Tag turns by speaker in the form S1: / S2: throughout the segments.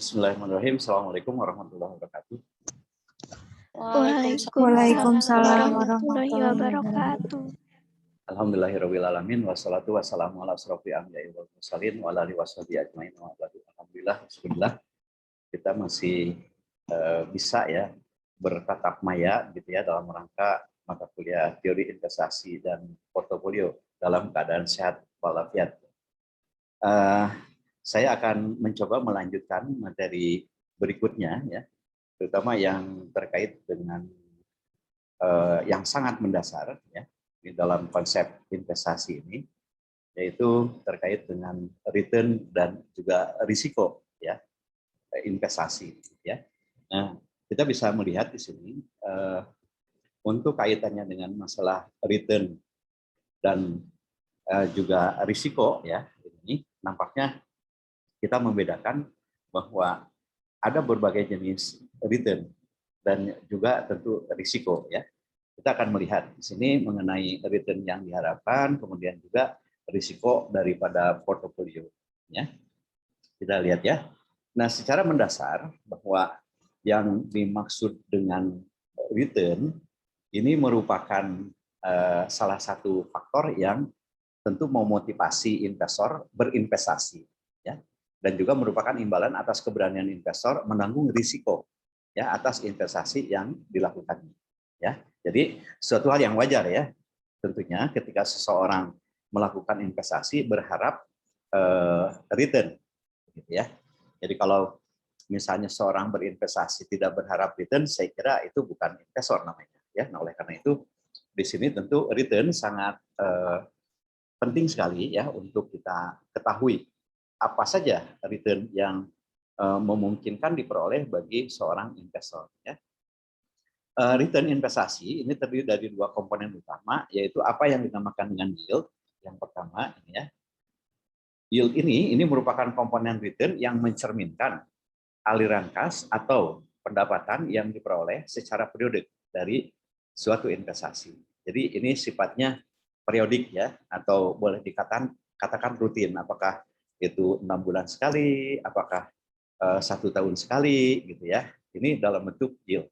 S1: Bismillahirrahmanirrahim. Assalamualaikum warahmatullahi wabarakatuh.
S2: Waalaikumsalam warahmatullahi wabarakatuh.
S1: Alhamdulillahirabbil alamin wassalatu wassalamu ala asrofil anbiya'i wal mursalin wa ala alihi washabihi ajmain wa ba'du. Alhamdulillah kita masih bisa ya bertatap maya gitu ya dalam rangka mata kuliah teori investasi dan portofolio dalam keadaan sehat walafiat. Saya akan mencoba melanjutkan materi berikutnya ya, terutama yang terkait dengan yang sangat mendasar ya di dalam konsep investasi ini, yaitu terkait dengan return dan juga risiko ya investasi ya. Nah, kita bisa melihat di sini untuk kaitannya dengan masalah return dan juga risiko ya, ini nampaknya kita membedakan bahwa ada berbagai jenis return dan juga tentu risiko ya. Kita akan melihat di sini mengenai return yang diharapkan, kemudian juga risiko daripada portofolio ya. Kita lihat ya. Nah, secara mendasar bahwa yang dimaksud dengan return ini merupakan salah satu faktor yang tentu memotivasi investor berinvestasi ya, dan juga merupakan imbalan atas keberanian investor menanggung risiko ya atas investasi yang dilakukan ya. Jadi suatu hal yang wajar ya tentunya ketika seseorang melakukan investasi berharap return gitu ya. Jadi kalau misalnya seorang berinvestasi tidak berharap return, saya kira itu bukan investor namanya ya. Nah, oleh karena itu di sini tentu return sangat penting sekali ya untuk kita ketahui apa saja return yang memungkinkan diperoleh bagi seorang investor ya. Return investasi ini terdiri dari dua komponen utama, yaitu apa yang dinamakan dengan yield. Yang pertama ini ya. Yield ini merupakan komponen return yang mencerminkan aliran kas atau pendapatan yang diperoleh secara periodik dari suatu investasi. Jadi ini sifatnya periodik ya, atau boleh katakan rutin. Apakah itu 6 bulan sekali, apakah 1 tahun sekali gitu ya. Ini dalam bentuk yield.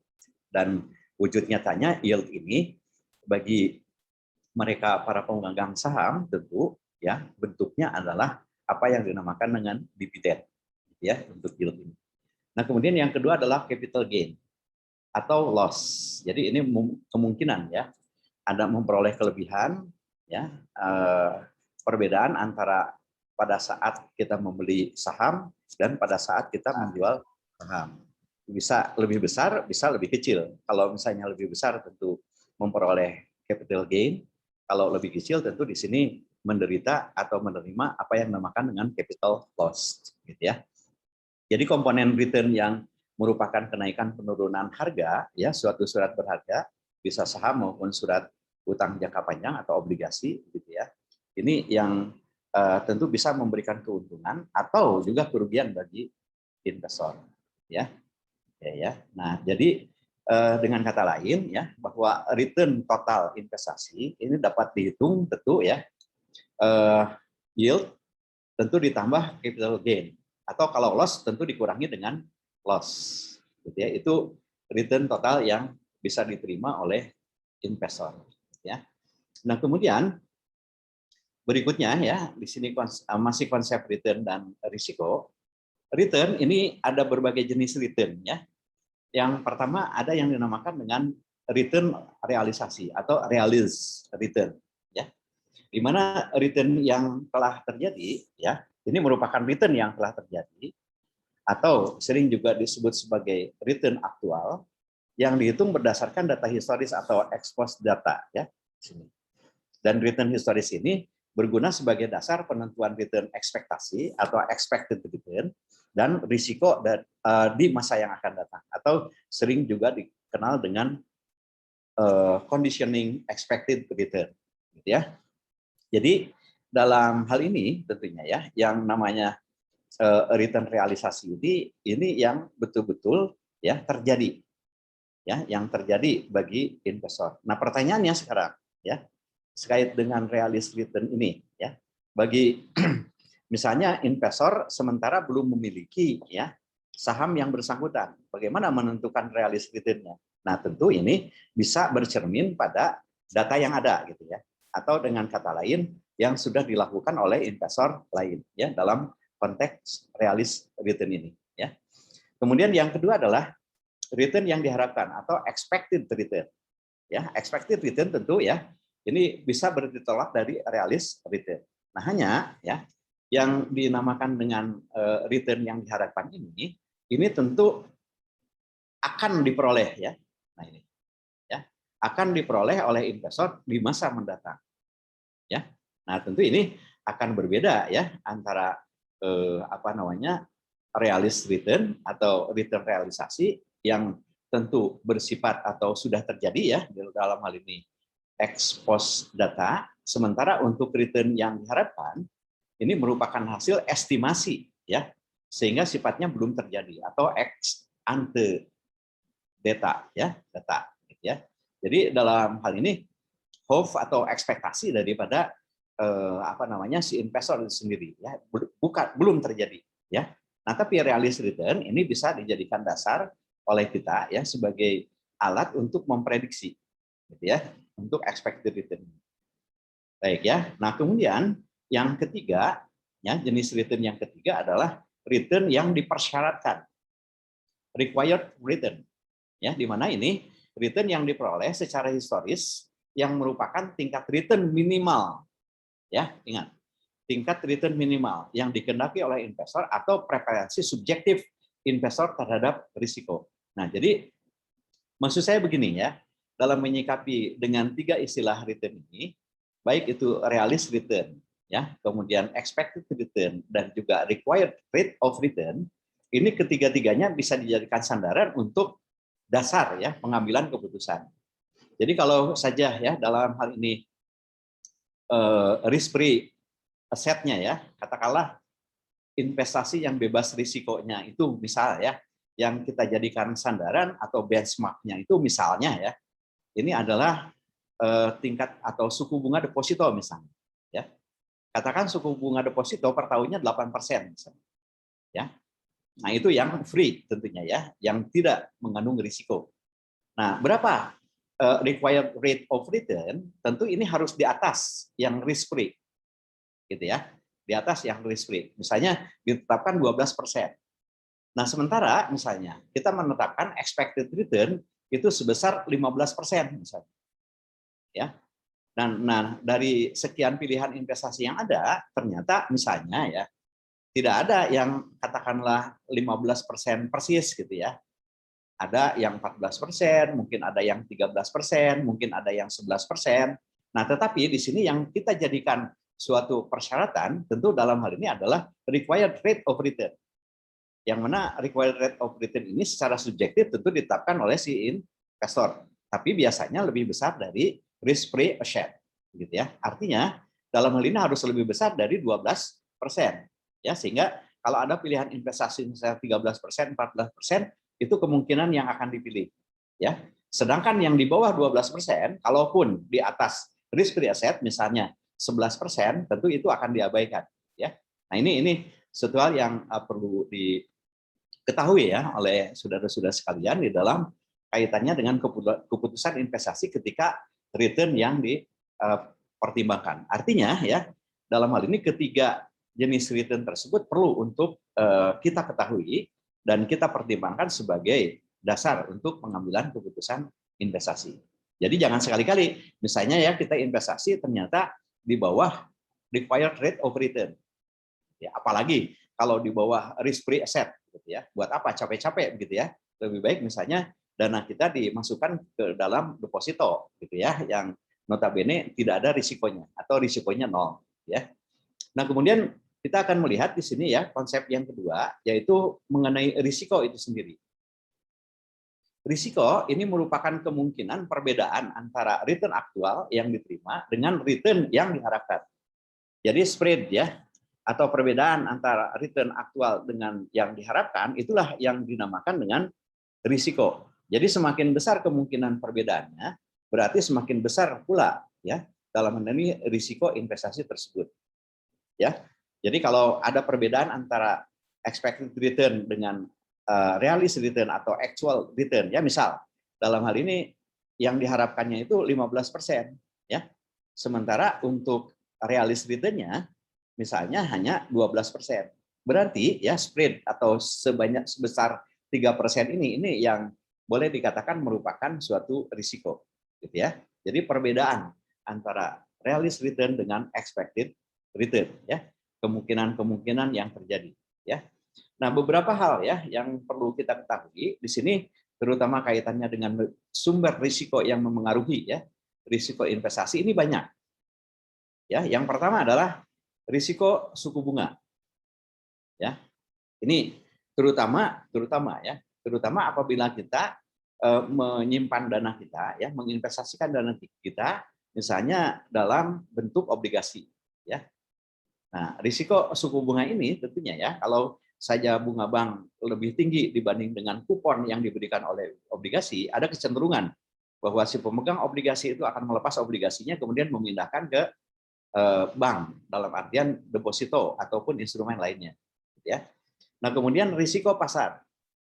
S1: Dan wujud nyatanya yield ini bagi mereka para pemegang saham tentu ya bentuknya adalah apa yang dinamakan dengan dividen ya untuk yield ini. Nah, kemudian yang kedua adalah capital gain atau loss. Jadi ini kemungkinan ya ada memperoleh kelebihan ya, perbedaan antara pada saat kita membeli saham dan pada saat kita menjual saham. Bisa lebih besar, bisa lebih kecil. Kalau misalnya lebih besar tentu memperoleh capital gain, kalau lebih kecil tentu di sini menderita atau menerima apa yang dinamakan dengan capital loss gitu ya. Jadi komponen return yang merupakan kenaikan penurunan harga ya suatu surat berharga, bisa saham maupun surat utang jangka panjang atau obligasi gitu ya. Ini yang tentu bisa memberikan keuntungan atau juga kerugian bagi investor ya. Ya. Nah, jadi dengan kata lain ya bahwa return total investasi ini dapat dihitung tentu ya yield tentu ditambah capital gain, atau kalau loss tentu dikurangi dengan loss gitu ya. Itu return total yang bisa diterima oleh investor ya. Nah, kemudian berikutnya ya di sini masih konsep return dan risiko. Return ini ada berbagai jenis return ya. Yang pertama ada yang dinamakan dengan return realisasi atau realized return ya. Di mana return yang telah terjadi ya, ini merupakan return yang telah terjadi atau sering juga disebut sebagai return aktual yang dihitung berdasarkan data historis atau ex post data ya. Dan return historis ini berguna sebagai dasar penentuan return ekspektasi atau expected return dan risiko di masa yang akan datang, atau sering juga dikenal dengan conditioning expected return gitu ya. Jadi dalam hal ini tentunya ya yang namanya return realisasi ini yang betul-betul ya terjadi ya, yang terjadi bagi investor. Nah, pertanyaannya sekarang ya terkait dengan realist return ini ya, bagi misalnya investor sementara belum memiliki ya saham yang bersangkutan. Bagaimana menentukan realis return-nya? Nah, tentu ini bisa bercermin pada data yang ada gitu ya. Atau dengan kata lain yang sudah dilakukan oleh investor lain ya dalam konteks realis return ini ya. Kemudian yang kedua adalah return yang diharapkan atau expected return. Ya, expected return tentu ya ini bisa bertolak dari realis return. Nah, hanya ya yang dinamakan dengan return yang diharapkan ini tentu akan diperoleh ya. Nah, ini ya, akan diperoleh oleh investor di masa mendatang. Ya. Nah, tentu ini akan berbeda ya antara realis return atau return realisasi yang tentu bersifat atau sudah terjadi ya dalam hal ini ex post data, sementara untuk return yang diharapkan ini merupakan hasil estimasi ya, sehingga sifatnya belum terjadi atau ex ante data ya, data gitu ya. Jadi dalam hal ini hope atau ekspektasi daripada si investor itu sendiri ya, belum terjadi ya. Nah, tapi realis return ini bisa dijadikan dasar oleh kita ya sebagai alat untuk memprediksi gitu ya, untuk expected return. Baik ya. Nah, kemudian yang ketiga, ya, jenis return yang ketiga adalah return yang dipersyaratkan. Required return. Ya, di mana ini return yang diperoleh secara historis yang merupakan tingkat return minimal. Ya, ingat. Tingkat return minimal yang dikehendaki oleh investor atau preferensi subjektif investor terhadap risiko. Nah, jadi maksud saya begini ya, dalam menyikapi dengan tiga istilah return ini, baik itu realis return, ya, kemudian expected return dan juga required rate of return, ini ketiga-tiganya bisa dijadikan sandaran untuk dasar ya pengambilan keputusan. Jadi kalau saja ya dalam hal ini risk free asetnya ya, katakanlah investasi yang bebas risikonya itu misalnya ya, yang kita jadikan sandaran atau benchmarknya itu misalnya ya, ini adalah tingkat atau suku bunga deposito misalnya. Ya. Katakan suku bunga deposito per tahunnya 8% misalnya. Ya. Nah, itu yang free tentunya ya, yang tidak mengandung risiko. Nah, berapa required rate of return? Tentu ini harus di atas yang risk free. Gitu ya. Di atas yang risk free. Misalnya ditetapkan 12%. Nah, sementara misalnya kita menetapkan expected return itu sebesar 15% misalnya. Ya. Nah, dari sekian pilihan investasi yang ada, ternyata misalnya ya tidak ada yang katakanlah 15% persis gitu ya. Ada yang 14%, mungkin ada yang 13%, mungkin ada yang 11%. Nah, tetapi di sini yang kita jadikan suatu persyaratan tentu dalam hal ini adalah required rate of return. Yang mana required rate of return ini secara subjektif tentu ditetapkan oleh si investor. Tapi biasanya lebih besar dari risk free asset. Gitu ya. Artinya dalam hal ini harus lebih besar dari 12%. Ya, sehingga kalau ada pilihan investasi misalnya 13%, 14%, itu kemungkinan yang akan dipilih. Ya. Sedangkan yang di bawah 12%, kalaupun di atas risk free asset misalnya 11%, tentu itu akan diabaikan. Ya. Nah, ini suatu hal yang perlu diketahui ya oleh saudara-saudara sekalian di dalam kaitannya dengan keputusan investasi ketika return yang dipertimbangkan. Artinya ya dalam hal ini ketiga jenis return tersebut perlu untuk kita ketahui dan kita pertimbangkan sebagai dasar untuk pengambilan keputusan investasi. Jadi jangan sekali-kali misalnya ya kita investasi ternyata di bawah required rate of return. Ya, apalagi kalau di bawah risk free asset gitu ya. Buat apa capek-capek begitu ya. Lebih baik misalnya dana kita dimasukkan ke dalam deposito gitu ya yang notabene tidak ada risikonya atau risikonya nol ya. Nah, kemudian kita akan melihat di sini ya konsep yang kedua yaitu mengenai risiko itu sendiri. Risiko ini merupakan kemungkinan perbedaan antara return aktual yang diterima dengan return yang diharapkan. Jadi spread ya atau perbedaan antara return aktual dengan yang diharapkan itulah yang dinamakan dengan risiko. Jadi semakin besar kemungkinan perbedaannya, berarti semakin besar pula ya dalam hal ini risiko investasi tersebut. Ya. Jadi kalau ada perbedaan antara expected return dengan realized return atau actual return, ya misal dalam hal ini yang diharapkannya itu 15%, ya. Sementara untuk realized return-nya misalnya hanya 12%. Berarti ya spread atau sebesar 3% ini yang boleh dikatakan merupakan suatu risiko, gitu ya. Jadi perbedaan antara realized return dengan expected return, ya, kemungkinan-kemungkinan yang terjadi, ya. Nah, beberapa hal ya yang perlu kita ketahui di sini, terutama kaitannya dengan sumber risiko yang memengaruhi ya risiko investasi ini banyak. Ya, yang pertama adalah risiko suku bunga. Ya, ini terutama apabila kita menyimpan dana kita, ya, menginvestasikan dana kita, misalnya dalam bentuk obligasi, ya. Nah, risiko suku bunga ini tentunya ya, kalau saja bunga bank lebih tinggi dibanding dengan kupon yang diberikan oleh obligasi, ada kecenderungan bahwa si pemegang obligasi itu akan melepas obligasinya kemudian memindahkan ke bank dalam artian deposito ataupun instrumen lainnya, ya. Nah, kemudian risiko pasar,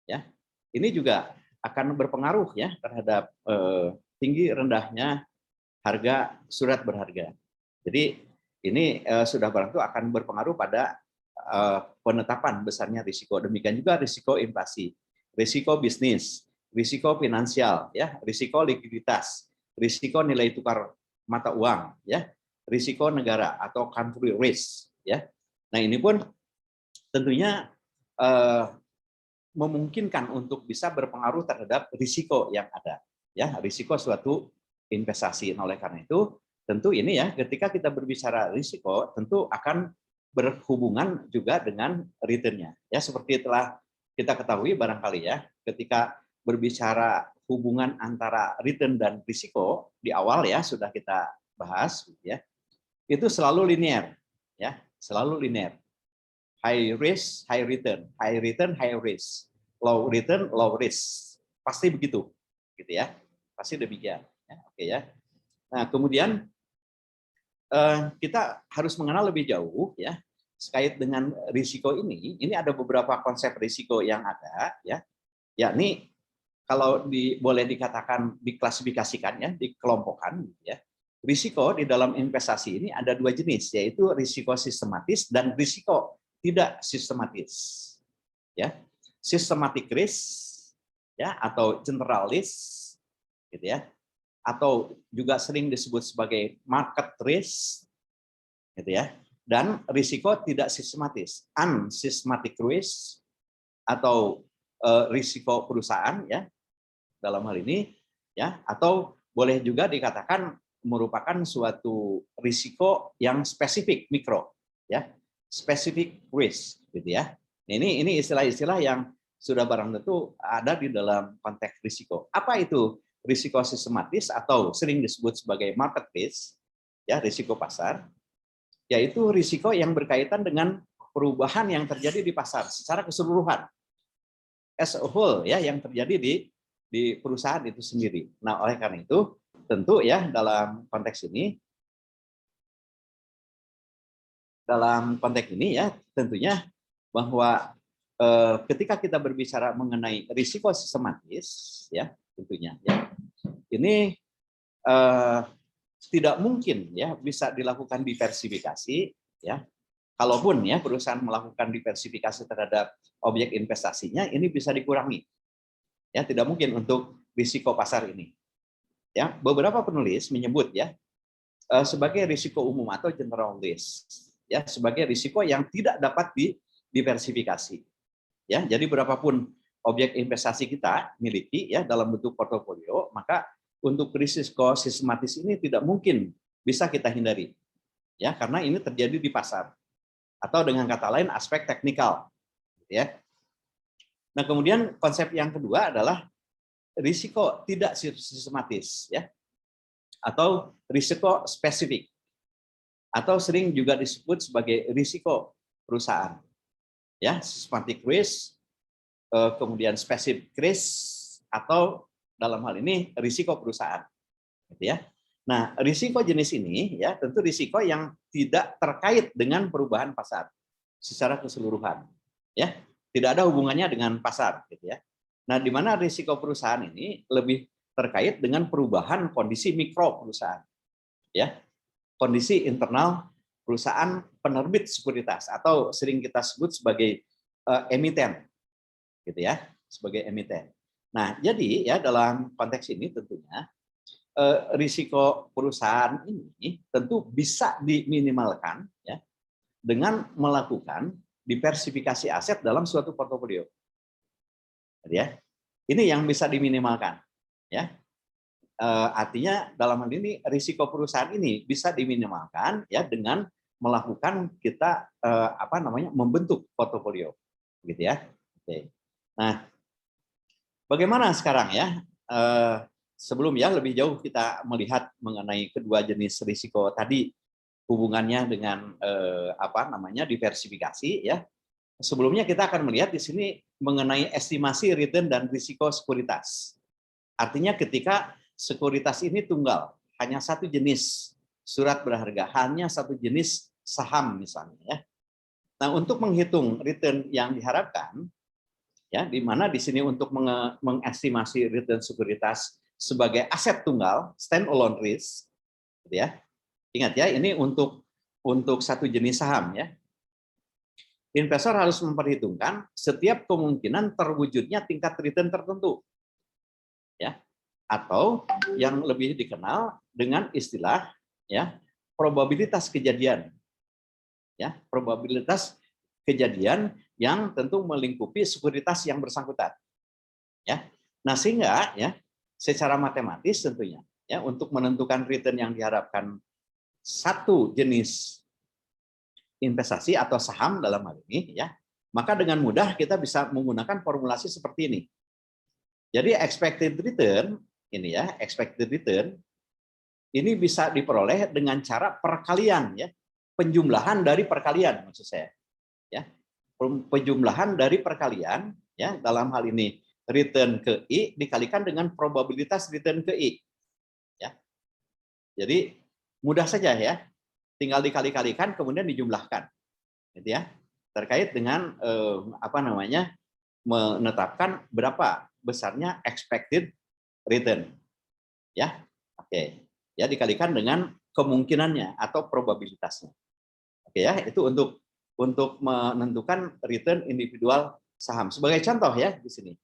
S1: ya, ini juga akan berpengaruh ya terhadap tinggi rendahnya harga surat berharga. Jadi ini sudah barang tentu akan berpengaruh pada penetapan besarnya risiko. Demikian juga risiko inflasi, risiko bisnis, risiko finansial, ya, risiko likuiditas, risiko nilai tukar mata uang, ya, risiko negara atau country risk, ya. Nah, ini pun tentunya memungkinkan untuk bisa berpengaruh terhadap risiko yang ada, ya, risiko suatu investasi. Nah, oleh karena itu tentu ini ya, ketika kita berbicara risiko tentu akan berhubungan juga dengan return-nya. Ya, seperti telah kita ketahui barangkali ya, ketika berbicara hubungan antara return dan risiko di awal ya sudah kita bahas ya. Itu selalu linear, ya, selalu linear. High risk, high return, high return, high risk, low return, low risk, pasti begitu, gitu ya, pasti demikian. Ya, oke ya. Nah, kemudian kita harus mengenal lebih jauh ya terkait dengan risiko ini. Ini ada beberapa konsep risiko yang ada, ya, yakni kalau boleh dikatakan diklasifikasikan ya, dikelompokkan, ya. Risiko di dalam investasi ini ada dua jenis, yaitu risiko sistematis dan risiko tidak sistematis. Ya, systematic risk, ya, atau general risk, gitu ya, atau juga sering disebut sebagai market risk, gitu ya, dan risiko tidak sistematis, unsystematic risk, atau risiko perusahaan, ya, dalam hal ini, ya, atau boleh juga dikatakan merupakan suatu risiko yang spesifik mikro, ya, specific risk, gitu ya. Ini istilah-istilah yang sudah barang tentu ada di dalam konteks risiko. Apa itu risiko sistematis atau sering disebut sebagai market risk, ya, risiko pasar, yaitu risiko yang berkaitan dengan perubahan yang terjadi di pasar secara keseluruhan, as a whole, ya, yang terjadi di perusahaan itu sendiri. Nah, oleh karena itu tentu ya dalam konteks ini ya tentunya bahwa ketika kita berbicara mengenai risiko sistematis, ya, tentunya ya, ini tidak mungkin ya bisa dilakukan diversifikasi, ya. Kalaupun ya perusahaan melakukan diversifikasi terhadap objek investasinya, ini bisa dikurangi. Ya, tidak mungkin untuk risiko pasar ini. Ya, beberapa penulis menyebut ya sebagai risiko umum atau general risk, ya, sebagai risiko yang tidak dapat didiversifikasi. Ya, jadi berapapun objek investasi kita miliki ya dalam bentuk portofolio, maka untuk risiko sistematis ini tidak mungkin bisa kita hindari. Ya, karena ini terjadi di pasar. Atau dengan kata lain aspek teknikal, ya. Nah, kemudian konsep yang kedua adalah risiko tidak sistematis, ya, atau risiko spesifik, atau sering juga disebut sebagai risiko perusahaan, ya, systematic risk, kemudian specific risk, atau dalam hal ini risiko perusahaan, gitu ya. Nah, risiko jenis ini ya tentu risiko yang tidak terkait dengan perubahan pasar secara keseluruhan, ya. tidak ada hubungannya dengan pasar, gitu ya. Nah, di mana risiko perusahaan ini lebih terkait dengan perubahan kondisi mikro perusahaan, ya, kondisi internal perusahaan penerbit sekuritas atau sering kita sebut sebagai emiten, gitu ya, sebagai emiten. Nah, jadi ya dalam konteks ini tentunya risiko perusahaan ini tentu bisa diminimalkan ya dengan melakukan diversifikasi aset dalam suatu portofolio. Ya, ini yang bisa diminimalkan. Ya, artinya dalam hal ini risiko perusahaan ini bisa diminimalkan ya dengan melakukan kita membentuk portofolio, gitu ya. Oke. Nah, bagaimana sekarang ya? Sebelum ya lebih jauh kita melihat mengenai kedua jenis risiko tadi hubungannya dengan diversifikasi ya. Sebelumnya kita akan melihat di sini mengenai estimasi return dan risiko sekuritas. Artinya ketika sekuritas ini tunggal, hanya satu jenis surat berharga, hanya satu jenis saham misalnya ya. Nah, untuk menghitung return yang diharapkan ya, di mana di sini untuk mengestimasi return sekuritas sebagai aset tunggal, stand alone risk, gitu ya. Ingat ya, ini untuk satu jenis saham ya. Investor harus memperhitungkan setiap kemungkinan terwujudnya tingkat return tertentu. Ya. Atau yang lebih dikenal dengan istilah ya, probabilitas kejadian. Ya, probabilitas kejadian yang tentu melingkupi sekuritas yang bersangkutan. Ya. Nah, sehingga ya secara matematis tentunya ya untuk menentukan return yang diharapkan satu jenis investasi atau saham dalam hal ini ya, maka dengan mudah kita bisa menggunakan formulasi seperti ini. Jadi expected return ini ya, expected return ini bisa diperoleh dengan cara perkalian ya, penjumlahan dari perkalian maksud saya. Ya. Penjumlahan dari perkalian ya, dalam hal ini return ke I dikalikan dengan probabilitas return ke I. Ya. Jadi mudah saja ya. Tinggal dikali-kalikan kemudian dijumlahkan, gitu ya, terkait dengan menetapkan berapa besarnya expected return, ya, oke, ya dikalikan dengan kemungkinannya atau probabilitasnya, oke ya, itu untuk menentukan return individual saham. Sebagai contoh ya di sini,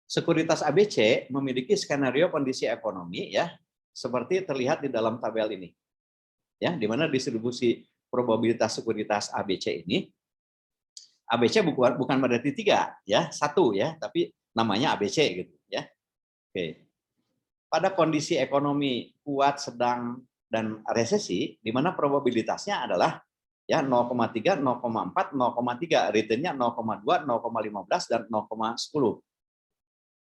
S1: sekuritas ABC memiliki skenario kondisi ekonomi ya, seperti terlihat di dalam tabel ini. Ya, di mana distribusi probabilitas sekuritas ABC ini, ABC bukan berarti 3 ya, 1 ya, tapi namanya ABC gitu ya. Oke. Pada kondisi ekonomi kuat, sedang dan resesi, di mana probabilitasnya adalah ya 0,3, 0,4, 0,3, returnnya 0,2, 0,15 dan 0,10.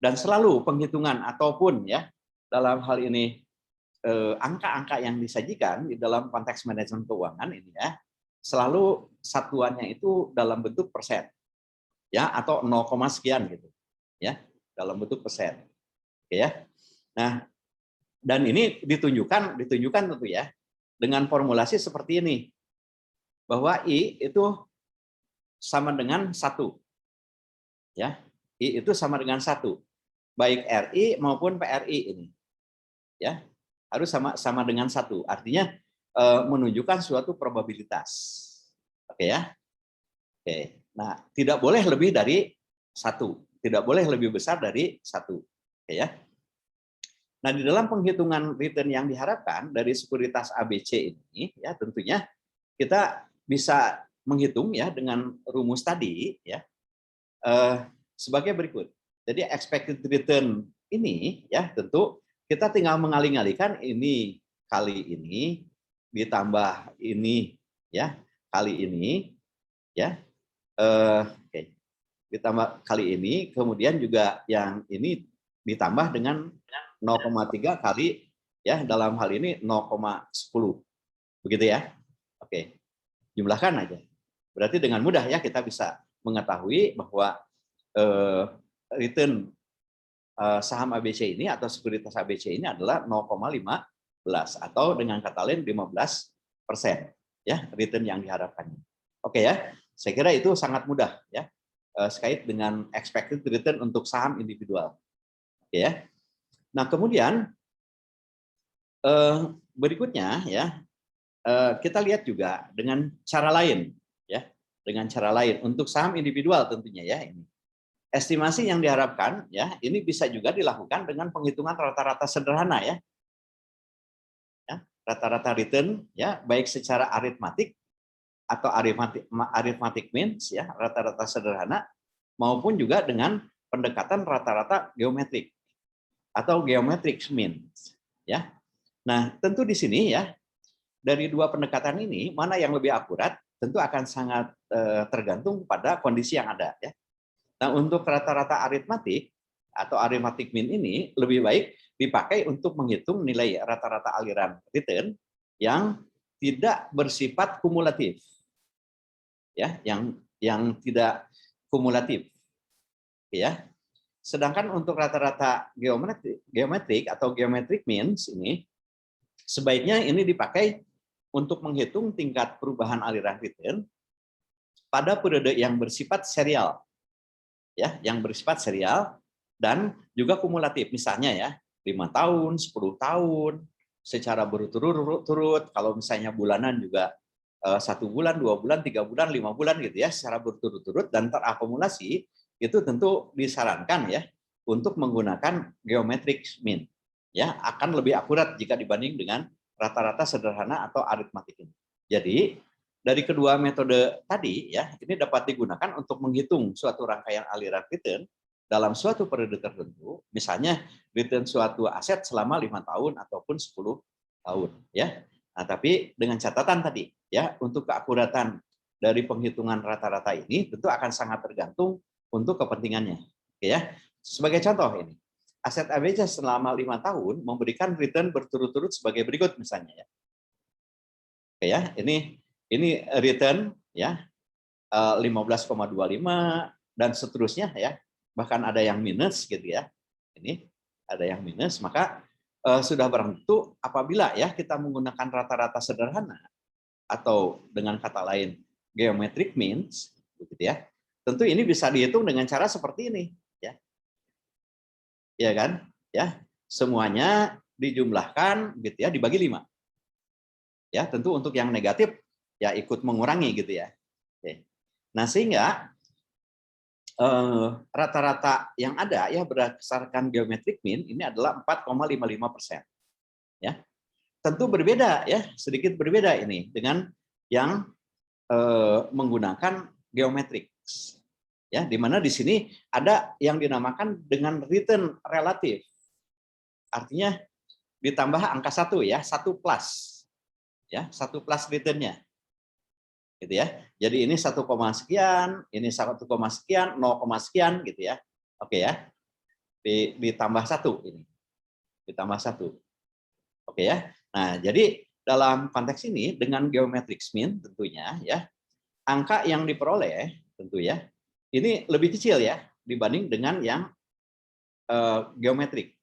S1: Dan selalu penghitungan ataupun ya dalam hal ini angka-angka yang disajikan di dalam konteks manajemen keuangan ini ya, selalu satuannya itu dalam bentuk persen ya, atau 0, sekian gitu ya, dalam bentuk persen. Oke ya. Nah, dan ini ditunjukkan tentu ya dengan formulasi seperti ini, bahwa I itu sama dengan 1 ya, I itu sama dengan 1 baik RI maupun PRI ini ya, harus sama dengan 1, artinya menunjukkan suatu probabilitas. Oke ya. Oke. Nah, tidak boleh lebih dari 1, tidak boleh lebih besar dari 1. Oke ya. Nah, di dalam penghitungan return yang diharapkan dari sekuritas ABC ini ya, tentunya kita bisa menghitung ya dengan rumus tadi ya, sebagai berikut. Jadi expected return ini ya tentu kita tinggal mengalih-alihkan ini kali ini ditambah ini ya kali ini ya, oke, ditambah kali ini, kemudian juga yang ini ditambah dengan 0,3 kali ya, dalam hal ini 0,10 begitu ya. Oke, jumlahkan aja, berarti dengan mudah ya kita bisa mengetahui bahwa return saham ABC ini atau sekuritas ABC ini adalah 0,15 atau dengan kata lain 15% ya return yang diharapkan. Oke ya, saya kira itu sangat mudah ya terkait dengan expected return untuk saham individual. Oke ya. Nah, kemudian berikutnya ya, kita lihat juga dengan cara lain ya, dengan cara lain untuk saham individual tentunya ya ini. Estimasi yang diharapkan ya, ini bisa juga dilakukan dengan penghitungan rata-rata sederhana ya. Ya, rata-rata return ya, baik secara aritmatik atau arithmetic means ya, rata-rata sederhana maupun juga dengan pendekatan rata-rata geometrik atau geometric means ya. Nah, tentu di sini ya, dari dua pendekatan ini mana yang lebih akurat tentu akan sangat tergantung pada kondisi yang ada ya. Nah, untuk rata-rata aritmatik atau arithmetic mean ini lebih baik dipakai untuk menghitung nilai rata-rata aliran return yang tidak bersifat kumulatif. Ya, yang tidak kumulatif. Ya. Sedangkan untuk rata-rata geometrik atau geometric means ini sebaiknya ini dipakai untuk menghitung tingkat perubahan aliran return pada periode yang bersifat serial. Ya, yang bersifat serial dan juga kumulatif. Misalnya ya, 5 tahun, 10 tahun secara berturut-turut, kalau misalnya bulanan juga 1 bulan, 2 bulan, 3 bulan, 5 bulan gitu ya, secara berturut-turut dan terakumulasi, itu tentu disarankan ya untuk menggunakan geometric mean. Ya, akan lebih akurat jika dibanding dengan rata-rata sederhana atau aritmatik ini. Jadi dari kedua metode tadi ya, ini dapat digunakan untuk menghitung suatu rangkaian aliran return dalam suatu periode tertentu, misalnya return suatu aset selama 5 tahun ataupun 10 tahun ya. Nah, tapi dengan catatan tadi ya, untuk keakuratan dari penghitungan rata-rata ini tentu akan sangat tergantung untuk kepentingannya. Oke ya. Sebagai contoh ini, aset ABC selama 5 tahun memberikan return berturut-turut sebagai berikut misalnya ya. Oke ya, ini return ya 15,25 dan seterusnya ya, bahkan ada yang minus gitu ya. Ini ada yang minus, maka sudah barang tentu apabila ya kita menggunakan rata-rata sederhana atau dengan kata lain geometric means begitu ya. Tentu ini bisa dihitung dengan cara seperti ini ya. Ya kan? Ya, semuanya dijumlahkan gitu ya, dibagi 5. Ya, tentu untuk yang negatif ya ikut mengurangi gitu ya. Oke. Nah, sehingga rata-rata yang ada ya berdasarkan geometric mean ini adalah 4,55%. Ya. Tentu berbeda ya, sedikit berbeda ini dengan yang menggunakan geometrik. Ya, di mana di sini ada yang dinamakan dengan return relatif. Artinya ditambah angka 1 ya, 1 plus. Ya, 1 plus return-nya. Gitu ya. Jadi ini 1, sekian, ini 1, sekian, 0, sekian gitu ya. Oke ya. Ditambah 1 ini. Ditambah 1. Oke ya. Nah, jadi dalam konteks ini dengan geometric mean tentunya ya, angka yang diperoleh tentu ya, ini lebih kecil ya dibanding dengan yang geometrik.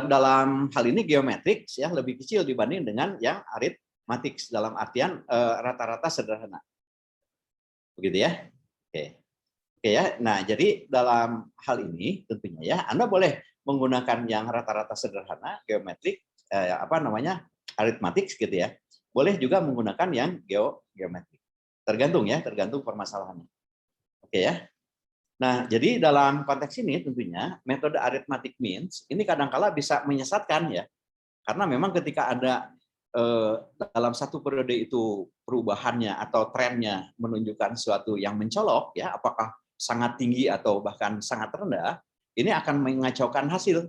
S1: Dalam hal ini geometrik ya lebih kecil dibanding dengan yang aritmatik dalam artian rata-rata sederhana. Begitu ya. Oke. Oke ya. Nah, jadi dalam hal ini tentunya ya Anda boleh menggunakan yang rata-rata sederhana geometrik aritmatik gitu ya. Boleh juga menggunakan yang geometrik. Tergantung ya, tergantung permasalahannya. Oke ya. Nah, jadi dalam konteks ini tentunya metode arithmetic means ini kadang-kala bisa menyesatkan ya. Karena memang ketika ada dalam satu periode itu perubahannya atau trennya menunjukkan sesuatu yang mencolok ya, apakah sangat tinggi atau bahkan sangat rendah, ini akan mengacaukan hasil.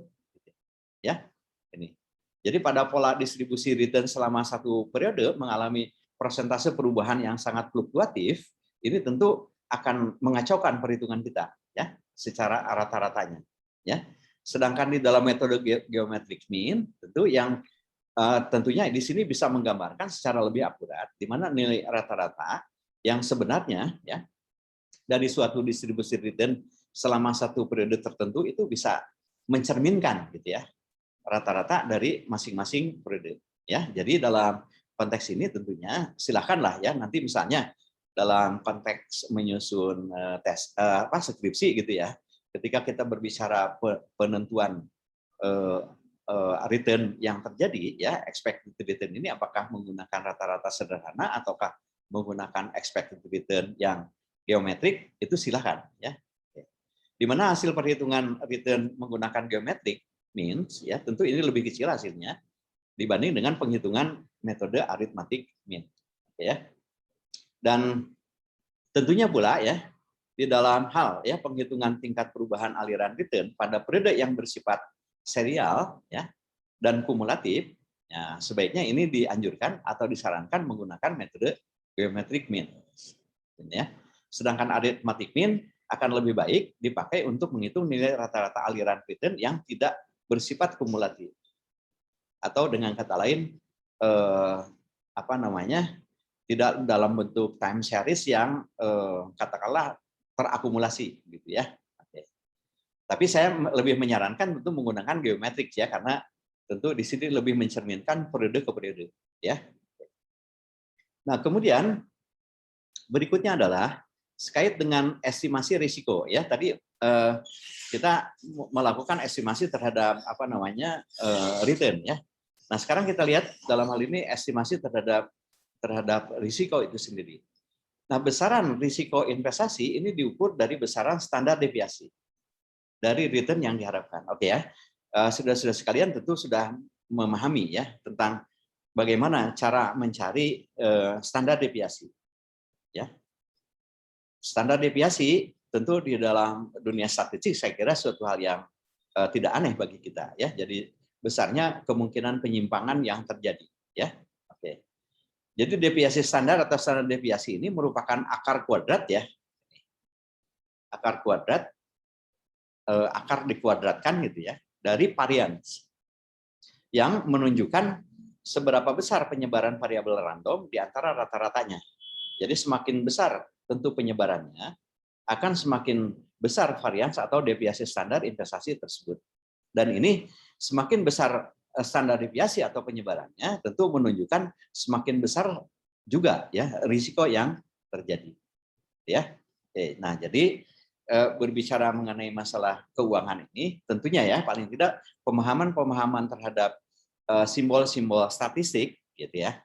S1: Ya. Ini. Jadi pada pola distribusi return selama satu periode mengalami persentase perubahan yang sangat fluktuatif, ini tentu akan mengacaukan perhitungan kita ya secara rata-ratanya ya. Sedangkan di dalam metode geometric mean tentu yang tentunya di sini bisa menggambarkan secara lebih akurat di mana nilai rata-rata yang sebenarnya ya dari suatu distribusi return selama satu periode tertentu itu bisa mencerminkan gitu ya rata-rata dari masing-masing periode ya. Jadi dalam konteks ini tentunya silakanlah ya nanti misalnya dalam konteks menyusun skripsi gitu ya. Ketika kita berbicara penentuan return yang terjadi ya, expected return ini apakah menggunakan rata-rata sederhana ataukah menggunakan expected return yang geometrik, itu silakan ya. Di mana hasil perhitungan return menggunakan geometrik means ya, tentu ini lebih kecil hasilnya dibanding dengan penghitungan metode arithmetic mean ya. Dan tentunya pula ya, di dalam hal ya penghitungan tingkat perubahan aliran return pada periode yang bersifat serial ya dan kumulatif, ya, sebaiknya ini dianjurkan atau disarankan menggunakan metode geometric mean ya. Sedangkan arithmetic mean akan lebih baik dipakai untuk menghitung nilai rata-rata aliran return yang tidak bersifat kumulatif, atau dengan kata lain tidak dalam bentuk time series yang katakanlah terakumulasi gitu ya. Oke. Tapi saya lebih menyarankan untuk menggunakan geometrik ya, karena tentu di sini lebih mencerminkan periode ke periode ya. Nah, kemudian berikutnya adalah terkait dengan estimasi risiko ya. Tadi kita melakukan estimasi terhadap return ya. Nah, sekarang kita lihat dalam hal ini estimasi terhadap risiko itu sendiri. Nah, besaran risiko investasi ini diukur dari besaran standar deviasi dari return yang diharapkan. Oke ya. Saudara-saudara sekalian tentu sudah memahami ya tentang bagaimana cara mencari standar deviasi. Ya. Standar deviasi tentu di dalam dunia statistik saya kira suatu hal yang tidak aneh bagi kita ya. Jadi besarnya kemungkinan penyimpangan yang terjadi ya. Oke. Jadi deviasi standar atau standar deviasi ini merupakan akar kuadrat ya. Akar kuadrat, akar dikuadratkan gitu ya dari varians yang menunjukkan seberapa besar penyebaran variabel random di antara rata-ratanya. Jadi semakin besar tentu penyebarannya, akan semakin besar varians atau deviasi standar investasi tersebut. Dan ini semakin besar standar deviasi atau penyebarannya, tentu menunjukkan semakin besar juga ya risiko yang terjadi. Ya. Nah, jadi berbicara mengenai masalah keuangan ini, tentunya ya paling tidak pemahaman terhadap simbol-simbol statistik, gitu ya.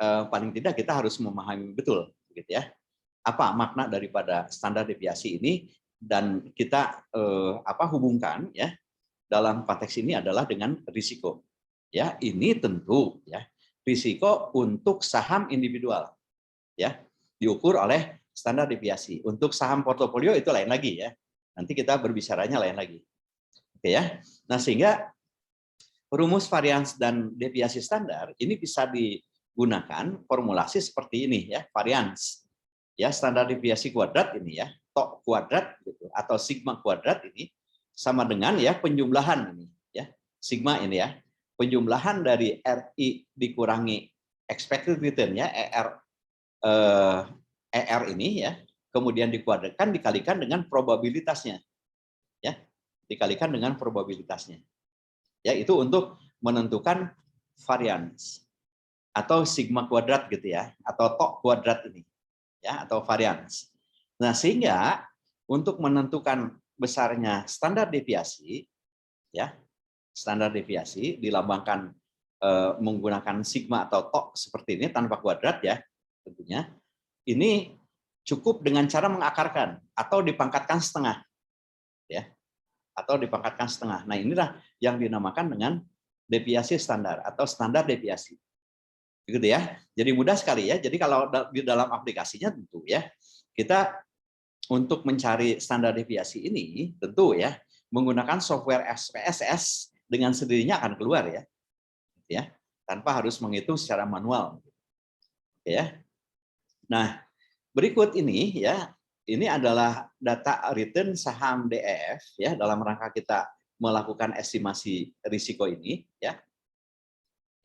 S1: Paling tidak kita harus memahami betul, gitu ya. Apa makna daripada standar deviasi ini, dan kita hubungkan ya dalam konteks ini adalah dengan risiko. Ya, ini tentu ya risiko untuk saham individual ya diukur oleh standar deviasi. Untuk saham portofolio itu lain lagi ya. Nanti kita berbicaranya lain lagi. Oke ya. Nah, sehingga rumus varians dan deviasi standar ini bisa digunakan formulasi seperti ini ya, varians. Ya, standar deviasi kuadrat ini ya, tok kuadrat gitu atau sigma kuadrat ini sama dengan ya penjumlahan ini ya. Sigma ini ya, penjumlahan dari RI dikurangi expected return ya, ER ini ya, kemudian dikuadratkan dikalikan dengan probabilitasnya. Ya, dikalikan dengan probabilitasnya. Ya, itu untuk menentukan varians atau sigma kuadrat gitu ya, atau tok kuadrat ini. Ya, atau varians. Nah, sehingga untuk menentukan besarnya standar deviasi ya, standar deviasi dilambangkan menggunakan sigma atau tok seperti ini tanpa kuadrat ya, tentunya. Ini cukup dengan cara mengakarkan atau dipangkatkan setengah. Ya. Atau dipangkatkan setengah. Nah, inilah yang dinamakan dengan deviasi standar atau standar deviasi. Begitu ya. Jadi mudah sekali ya. Jadi kalau di dalam aplikasinya tentu ya, kita untuk mencari standar deviasi ini tentu ya menggunakan software SPSS dengan sendirinya akan keluar ya. Ya, tanpa harus menghitung secara manual. Ya. Nah, berikut ini ya, ini adalah data return saham DEF ya dalam rangka kita melakukan estimasi risiko ini ya.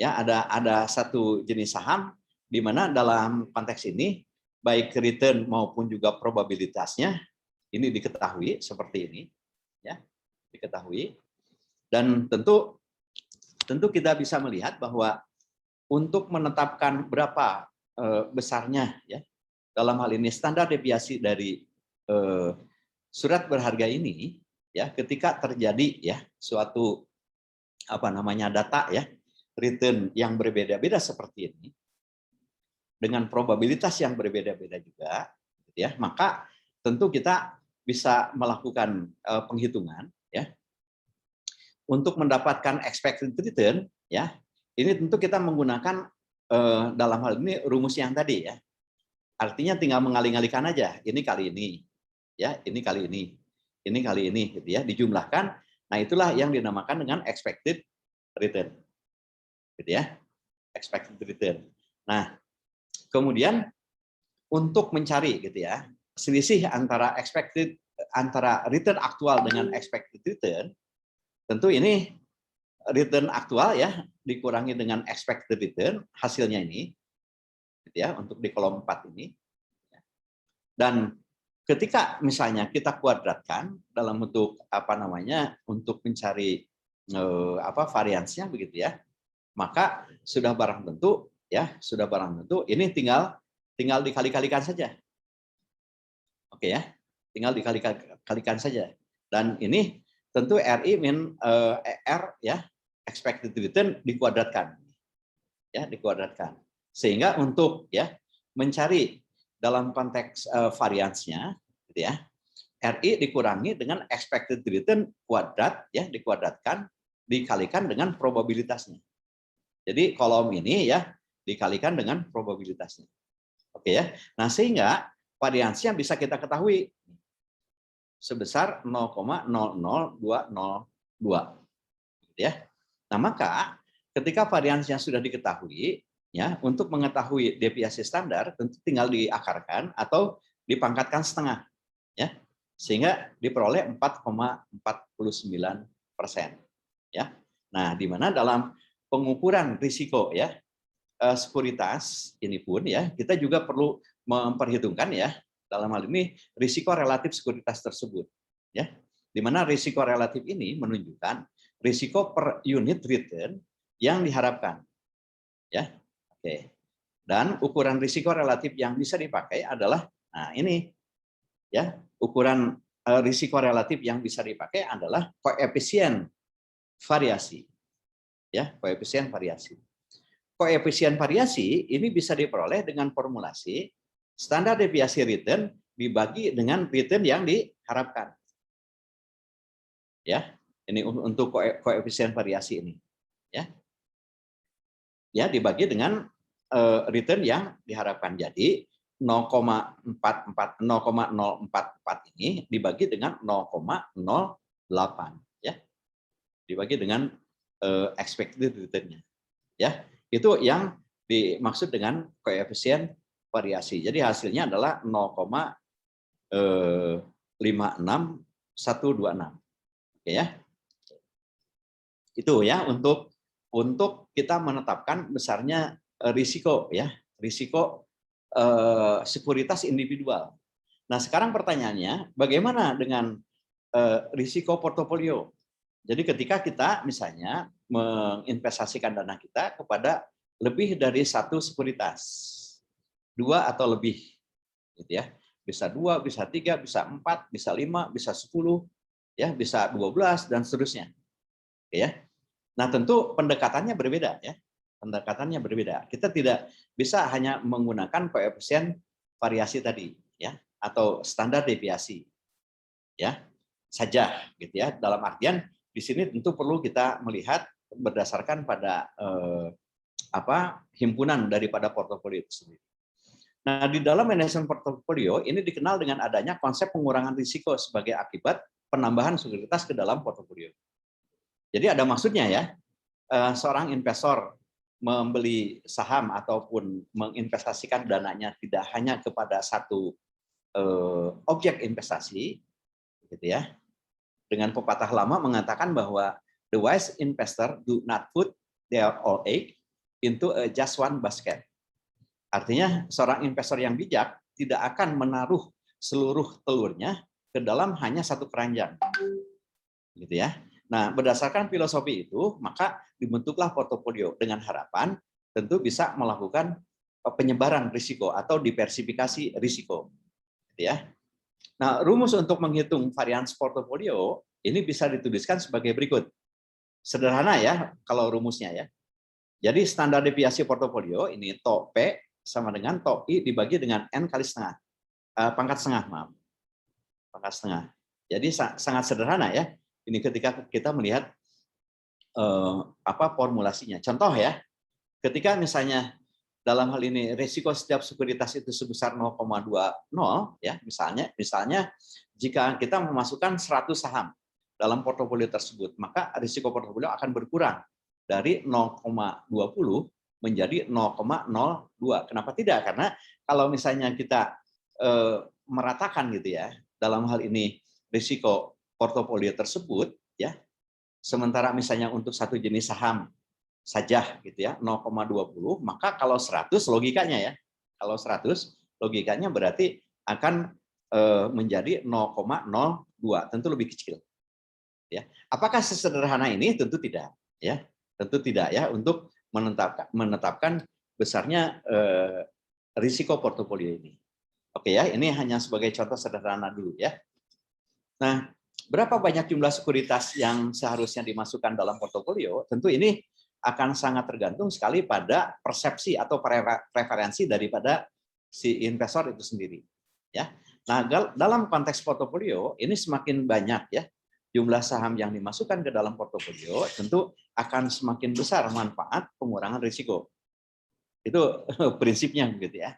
S1: Ya, ada satu jenis saham di mana dalam konteks ini baik return maupun juga probabilitasnya ini diketahui seperti ini ya, diketahui. Dan tentu kita bisa melihat bahwa untuk menetapkan berapa besarnya ya dalam hal ini standar deviasi dari surat berharga ini, ya, ketika terjadi ya suatu data ya return yang berbeda-beda seperti ini dengan probabilitas yang berbeda-beda juga, gitu ya, maka tentu kita bisa melakukan penghitungan ya untuk mendapatkan expected return ya. Ini tentu kita menggunakan dalam hal ini rumus yang tadi ya. Artinya tinggal mengalih-alihkan aja, ini kali ini, ya, ini kali ini, gitu ya, dijumlahkan. Nah, itulah yang dinamakan dengan expected return, gitu ya, expected return. Nah, kemudian untuk mencari, gitu ya, selisih antara return aktual dengan expected return, tentu ini return aktual ya dikurangi dengan expected return, hasilnya ini. Gitu ya, untuk di kolom 4 ini. Dan ketika misalnya kita kuadratkan dalam bentuk untuk mencari variansinya begitu ya, maka sudah barang tentu ini tinggal dikali-kalikan saja. Oke ya, tinggal dikali-kalikan saja. Dan ini tentu RI min R ya, expected return dikuadratkan. Ya, dikuadratkan. Sehingga untuk ya mencari dalam konteks variansnya, gitu ya, RI dikurangi dengan expected return kuadrat ya dikuadratkan dikalikan dengan probabilitasnya. Jadi kolom ini ya dikalikan dengan probabilitasnya. Oke ya. Nah, sehingga variansnya bisa kita ketahui sebesar 0,00202. Gitu ya. Nah, maka ketika variansnya sudah diketahui, ya, untuk mengetahui deviasi standar tentu tinggal diakarkan atau dipangkatkan setengah, ya, sehingga diperoleh 4,49%. Ya, nah, di mana dalam pengukuran risiko ya sekuritas ini pun ya kita juga perlu memperhitungkan ya dalam hal ini risiko relatif sekuritas tersebut, ya, di mana risiko relatif ini menunjukkan risiko per unit return yang diharapkan, ya. Oke. Dan ukuran risiko relatif yang bisa dipakai adalah, nah ini, ya, ukuran risiko relatif yang bisa dipakai adalah koefisien variasi, ya, koefisien variasi. Koefisien variasi ini bisa diperoleh dengan formulasi standar deviasi return dibagi dengan return yang diharapkan, ya. Ini untuk koefisien variasi ini, ya. Ya, dibagi dengan return yang diharapkan. Jadi 0,044 ini dibagi dengan 0,08 ya. Dibagi dengan expected return-nya. Ya. Itu yang dimaksud dengan koefisien variasi. Jadi hasilnya adalah 0,56126. Oke ya. Itu ya untuk kita menetapkan besarnya risiko ya, risiko sekuritas individual. Nah, sekarang pertanyaannya bagaimana dengan risiko portofolio? Jadi ketika kita misalnya menginvestasikan dana kita kepada lebih dari satu sekuritas, 2 atau lebih, gitu ya, bisa 2, bisa 3, bisa 4, bisa 5, bisa 10, ya, bisa 12 dan seterusnya, ya. Nah, tentu pendekatannya berbeda ya. Pendekatannya berbeda. Kita tidak bisa hanya menggunakan koefisien variasi tadi ya atau standar deviasi ya saja gitu ya. Dalam artian di sini tentu perlu kita melihat berdasarkan pada himpunan daripada portofolio itu sendiri. Nah, di dalam manajemen portofolio ini dikenal dengan adanya konsep pengurangan risiko sebagai akibat penambahan sekuritas ke dalam portofolio. Jadi ada maksudnya ya, seorang investor membeli saham ataupun menginvestasikan dananya tidak hanya kepada satu objek investasi, gitu ya. Dengan pepatah lama mengatakan bahwa the wise investor do not put their all egg into just one basket. Artinya seorang investor yang bijak tidak akan menaruh seluruh telurnya ke dalam hanya satu keranjang, gitu ya. Nah, berdasarkan filosofi itu, maka dibentuklah portofolio dengan harapan tentu bisa melakukan penyebaran risiko atau diversifikasi risiko, gitu ya. Nah, rumus untuk menghitung varians portofolio ini bisa dituliskan sebagai berikut. Sederhana ya kalau rumusnya ya. Jadi standar deviasi portofolio ini TOP P sama dengan TOP I dibagi dengan N kali setengah. Pangkat setengah, maaf. Pangkat setengah. Jadi sangat sederhana ya. Ini ketika kita melihat formulasinya. Contoh ya, ketika misalnya dalam hal ini risiko setiap sekuritas itu sebesar 0,20 ya, misalnya jika kita memasukkan 100 saham dalam portofolio tersebut, maka risiko portofolio akan berkurang dari 0,20 menjadi 0,02. Kenapa tidak? Karena kalau misalnya kita meratakan gitu ya, dalam hal ini risiko portofolio tersebut ya, sementara misalnya untuk satu jenis saham saja gitu ya 0,20, maka kalau 100 logikanya ya, kalau 100 logikanya berarti akan menjadi 0,02, tentu lebih kecil ya. Apakah sesederhana ini? Tentu tidak ya, tentu tidak ya, untuk menetapkan besarnya risiko portofolio ini. Oke ya, ini hanya sebagai contoh sederhana dulu ya. Nah, berapa banyak jumlah sekuritas yang seharusnya dimasukkan dalam portofolio? Tentu ini akan sangat tergantung sekali pada persepsi atau preferensi daripada si investor itu sendiri. Ya. Nah, dalam konteks portofolio ini semakin banyak ya jumlah saham yang dimasukkan ke dalam portofolio, tentu akan semakin besar manfaat pengurangan risiko. Itu prinsipnya gitu ya.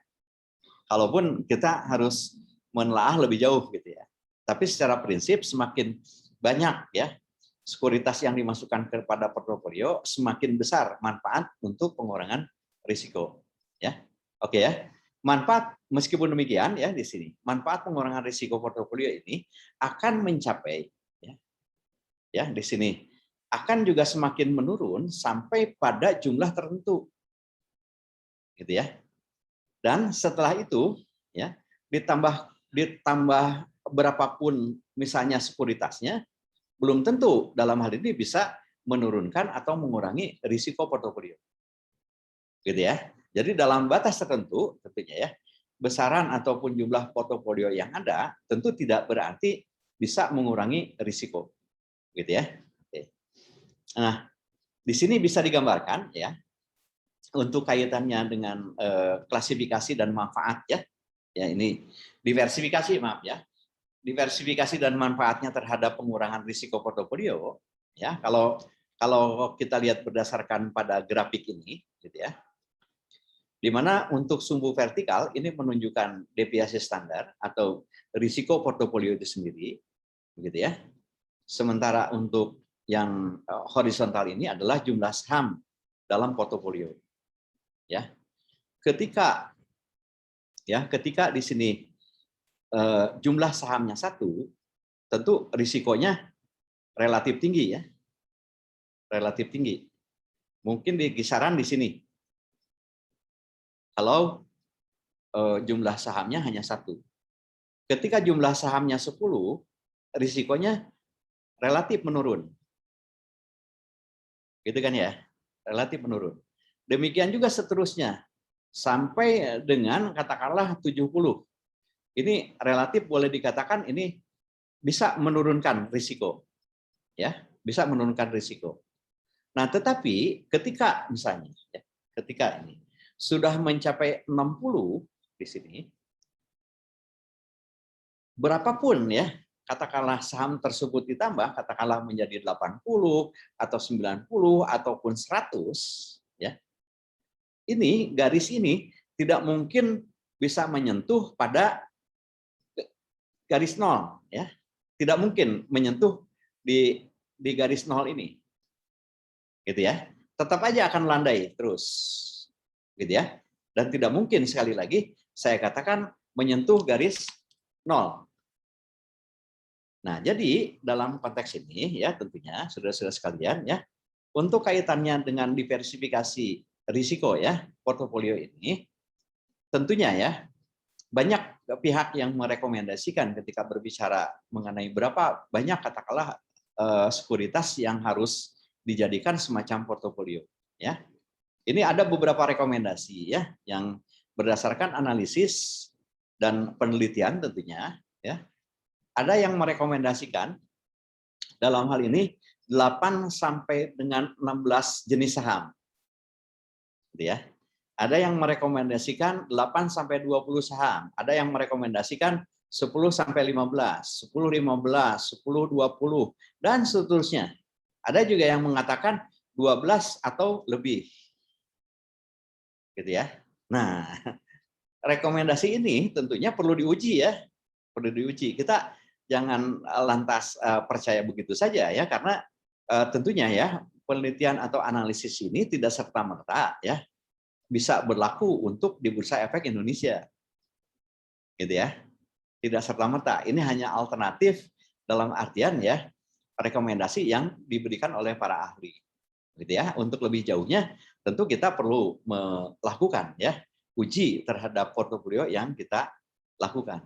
S1: Kalaupun kita harus menelaah lebih jauh gitu ya. Tapi secara prinsip semakin banyak ya sekuritas yang dimasukkan kepada portofolio, semakin besar manfaat untuk pengurangan risiko. Ya, oke ya. Manfaat meskipun demikian ya di sini, manfaat pengurangan risiko portofolio ini akan mencapai ya di sini akan juga semakin menurun sampai pada jumlah tertentu, gitu ya. Dan setelah itu ya ditambah berapapun misalnya sekuritasnya, belum tentu dalam hal ini bisa menurunkan atau mengurangi risiko portofolio. Gitu ya. Jadi dalam batas tertentu tentunya ya, besaran ataupun jumlah portofolio yang ada tentu tidak berarti bisa mengurangi risiko. Gitu ya. Oke. Nah, di sini bisa digambarkan ya untuk kaitannya dengan klasifikasi dan manfaat ya. Ya ini diversifikasi, maaf ya. Diversifikasi dan manfaatnya terhadap pengurangan risiko portofolio ya, kalau kita lihat berdasarkan pada grafik ini gitu ya, di mana untuk sumbu vertikal ini menunjukkan deviasi standar atau risiko portofolio itu sendiri begitu ya, sementara untuk yang horizontal ini adalah jumlah saham dalam portofolio ya. Ketika di sini jumlah sahamnya satu, tentu risikonya relatif tinggi ya, relatif tinggi. Mungkin di kisaran di sini. Kalau jumlah sahamnya hanya satu. Ketika jumlah sahamnya 10, risikonya relatif menurun. Gitu kan ya? Relatif menurun. Demikian juga seterusnya. Sampai dengan katakanlah 70. Ini relatif boleh dikatakan ini bisa menurunkan risiko. Ya, bisa menurunkan risiko. Nah, tetapi ketika misalnya ketika ini sudah mencapai 60 di sini, berapapun ya, katakanlah saham tersebut ditambah, katakanlah menjadi 80 atau 90 ataupun 100 ya. Ini garis ini tidak mungkin bisa menyentuh pada garis 0 ya. Tidak mungkin menyentuh di garis 0 ini. Gitu ya. Tetap aja akan landai terus. Gitu ya. Dan tidak mungkin sekali lagi saya katakan menyentuh garis 0. Nah, jadi dalam konteks ini ya tentunya saudara-saudara sekalian ya, untuk kaitannya dengan diversifikasi risiko ya portofolio ini, tentunya ya banyak pihak yang merekomendasikan ketika berbicara mengenai berapa banyak katakanlah sekuritas yang harus dijadikan semacam portofolio ya. Ini ada beberapa rekomendasi ya yang berdasarkan analisis dan penelitian tentunya, ya, ada yang merekomendasikan dalam hal ini 8 sampai dengan 16 jenis saham. Gitu ya. Ada yang merekomendasikan 8 sampai 20 saham, ada yang merekomendasikan 10 sampai 15, 10 15, 10 20 dan seterusnya. Ada juga yang mengatakan 12 atau lebih. Gitu ya. Nah, rekomendasi ini tentunya perlu diuji ya. Perlu diuji. Kita jangan lantas percaya begitu saja ya, karena tentunya ya penelitian atau analisis ini tidak serta-merta ya bisa berlaku untuk di Bursa Efek Indonesia. Gitu ya. Tidak serta-merta. Ini hanya alternatif dalam artian ya rekomendasi yang diberikan oleh para ahli. Gitu ya. Untuk lebih jauhnya tentu kita perlu melakukan ya uji terhadap portofolio yang kita lakukan.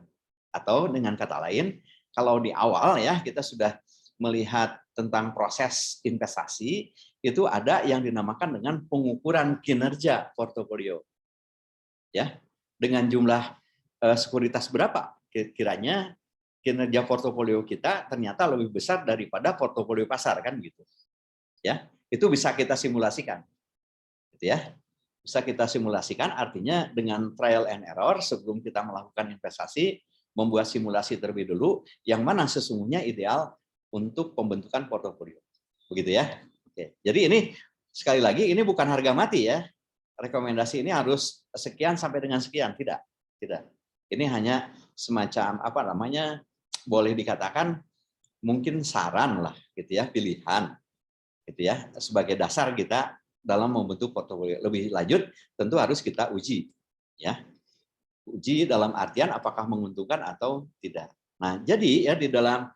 S1: Atau dengan kata lain, kalau di awal ya kita sudah melihat tentang proses investasi, itu ada yang dinamakan dengan pengukuran kinerja portofolio. Ya, dengan jumlah sekuritas berapa kiranya kinerja portofolio kita ternyata lebih besar daripada portofolio pasar kan gitu. Ya, itu bisa kita simulasikan. Gitu ya. Bisa kita simulasikan artinya dengan trial and error sebelum kita melakukan investasi, membuat simulasi terlebih dulu yang mana sesungguhnya ideal untuk pembentukan portofolio. Begitu ya. Oke. Jadi ini sekali lagi ini bukan harga mati ya. Rekomendasi ini harus sekian sampai dengan sekian, tidak. Tidak. Ini hanya semacam apa namanya? Boleh dikatakan mungkin saran lah gitu ya, pilihan. Gitu ya, sebagai dasar kita dalam membentuk portofolio. Lebih lanjut tentu harus kita uji ya. Uji dalam artian apakah menguntungkan atau tidak. Nah, jadi ya di dalam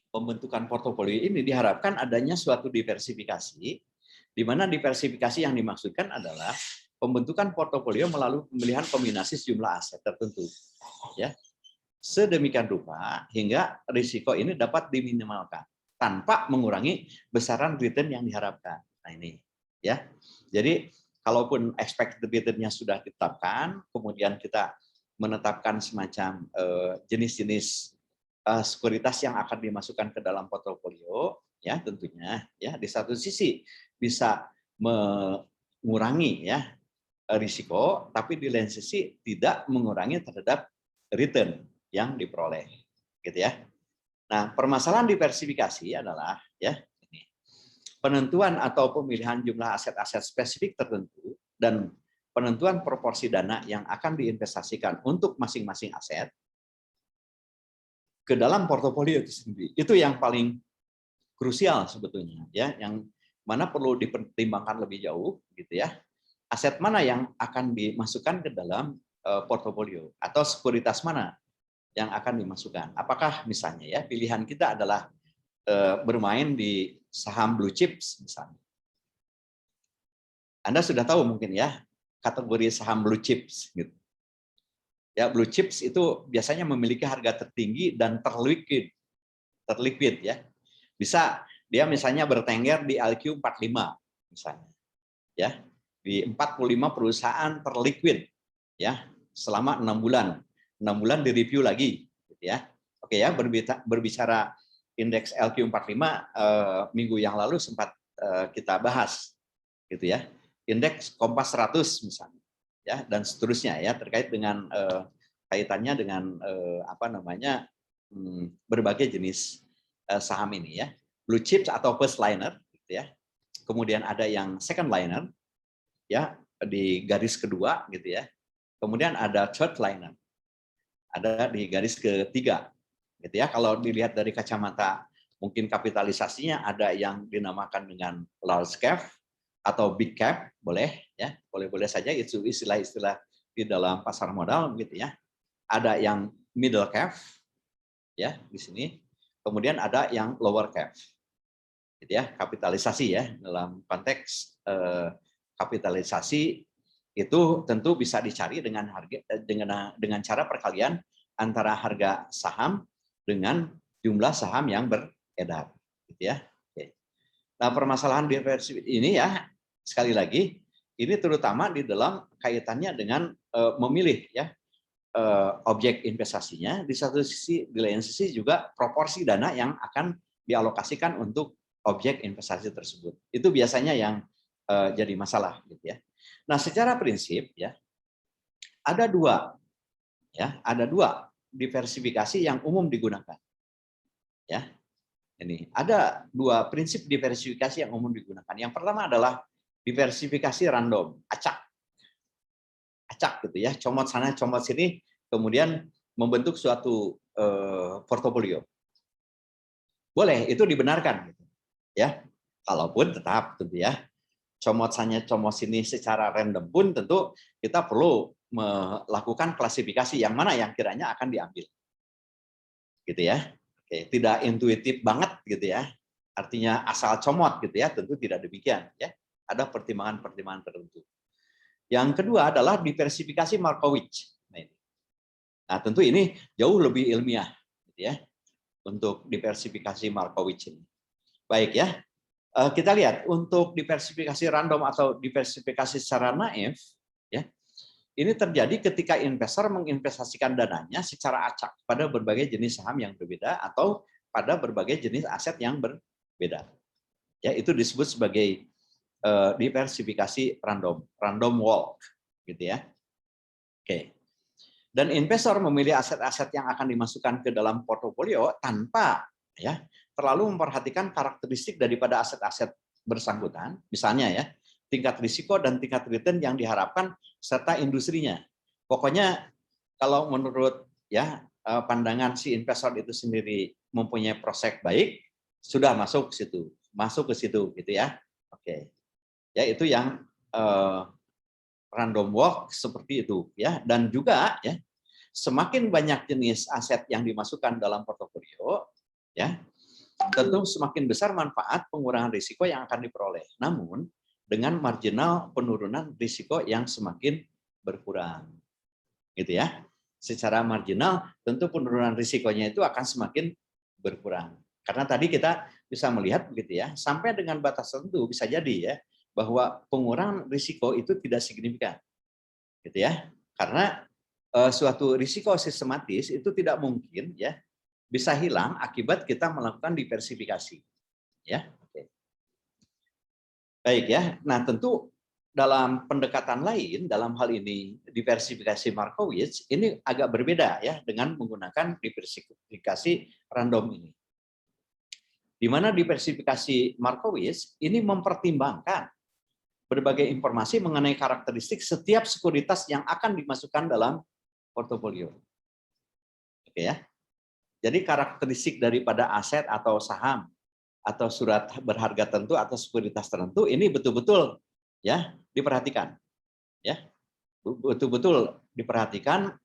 S1: pembentukan portofolio ini diharapkan adanya suatu diversifikasi, di mana diversifikasi yang dimaksudkan adalah pembentukan portofolio melalui pemilihan kombinasi sejumlah aset tertentu, ya, sedemikian rupa hingga risiko ini dapat diminimalkan tanpa mengurangi besaran return yang diharapkan. Nah ini, ya, jadi kalaupun expected return-nya sudah ditetapkan, kemudian kita menetapkan semacam jenis-jenis sekuritas yang akan dimasukkan ke dalam portofolio, ya tentunya ya di satu sisi bisa mengurangi ya risiko, tapi di lain sisi tidak mengurangi terhadap return yang diperoleh, gitu ya. Nah, permasalahan diversifikasi adalah ya ini. Penentuan atau pemilihan jumlah aset-aset spesifik tertentu dan penentuan proporsi dana yang akan diinvestasikan untuk masing-masing aset ke dalam portofolio itu sendiri. Itu yang paling krusial sebetulnya ya, yang mana perlu dipertimbangkan lebih jauh gitu ya. Aset mana yang akan dimasukkan ke dalam portofolio atau sekuritas mana yang akan dimasukkan. Apakah misalnya ya pilihan kita adalah bermain di saham blue chips misalnya. Anda sudah tahu mungkin ya kategori saham blue chips gitu. Ya, blue chips itu biasanya memiliki harga tertinggi dan terliquid ya. Bisa dia misalnya bertengger di LQ 45 misalnya. Ya. Di 45 perusahaan terliquid ya selama 6 bulan. 6 bulan direview lagi gitu ya. Oke ya, berbicara indeks LQ45 minggu yang lalu sempat kita bahas gitu ya. Indeks Kompas 100 misalnya ya dan seterusnya ya terkait dengan kaitannya dengan apa namanya berbagai jenis saham ini ya. Blue chips atau first liner gitu ya. Kemudian ada yang second liner ya di garis kedua gitu ya. Kemudian ada third liner. Ada di garis ketiga gitu ya. Kalau dilihat dari kacamata mungkin kapitalisasinya ada yang dinamakan dengan large cap atau big cap, boleh ya. Boleh-boleh saja itu istilah-istilah di dalam pasar modal gitu ya. Ada yang middle cap ya di sini. Kemudian ada yang lower cap. Gitu ya, kapitalisasi ya dalam konteks kapitalisasi itu tentu bisa dicari dengan harga dengan cara perkalian antara harga saham dengan jumlah saham yang beredar gitu ya. Oke. Nah, permasalahan diversifikasi ini ya sekali lagi ini terutama di dalam kaitannya dengan memilih ya objek investasinya. Di satu sisi, di lain sisi juga proporsi dana yang akan dialokasikan untuk objek investasi tersebut. Itu biasanya yang jadi masalah, gitu ya. Nah, secara prinsip ya ada dua diversifikasi yang umum digunakan. Ya, ini ada dua prinsip diversifikasi yang umum digunakan. Yang pertama adalah diversifikasi random, acak gitu ya, comot sana, comot sini, kemudian membentuk suatu portofolio. Boleh, itu dibenarkan, gitu, ya. Kalaupun tetap, tentu ya, comot sana, comot sini secara random pun tentu kita perlu melakukan klasifikasi yang mana yang kiranya akan diambil, gitu ya. Oke, tidak intuitif banget, gitu ya. Artinya asal comot, gitu ya, tentu tidak demikian, ya. Ada pertimbangan-pertimbangan tertentu. Yang kedua adalah diversifikasi Markowitz. Nah, tentu ini jauh lebih ilmiah, gitu ya, untuk diversifikasi Markowitz ini. Baik ya, kita lihat untuk diversifikasi random atau diversifikasi secara naif, ya, ini terjadi ketika investor menginvestasikan dananya secara acak pada berbagai jenis saham yang berbeda atau pada berbagai jenis aset yang berbeda. Ya, itu disebut sebagai diversifikasi random walk, gitu ya. Oke. Dan investor memilih aset-aset yang akan dimasukkan ke dalam portofolio tanpa ya terlalu memperhatikan karakteristik daripada aset-aset bersangkutan, misalnya ya tingkat risiko dan tingkat return yang diharapkan serta industrinya. Pokoknya kalau menurut ya pandangan si investor itu sendiri mempunyai prospek baik, sudah masuk ke situ gitu ya. Oke. Ya, itu yang random walk seperti itu ya. Dan juga ya semakin banyak jenis aset yang dimasukkan dalam portofolio ya, tentu semakin besar manfaat pengurangan risiko yang akan diperoleh. Namun dengan marginal penurunan risiko yang semakin berkurang. Gitu ya. Secara marginal tentu penurunan risikonya itu akan semakin berkurang. Karena tadi kita bisa melihat begitu ya, sampai dengan batas tertentu bisa jadi ya bahwa pengurangan risiko itu tidak signifikan, gitu ya, karena suatu risiko sistematis itu tidak mungkin ya bisa hilang akibat kita melakukan diversifikasi, ya. Oke. Baik ya, nah tentu dalam pendekatan lain dalam hal ini diversifikasi Markowitz ini agak berbeda ya dengan menggunakan diversifikasi random ini. Di mana diversifikasi Markowitz ini mempertimbangkan berbagai informasi mengenai karakteristik setiap sekuritas yang akan dimasukkan dalam portofolio. Oke ya. Jadi karakteristik daripada aset atau saham atau surat berharga tertentu atau sekuritas tertentu ini betul-betul ya diperhatikan. Ya. Betul-betul diperhatikan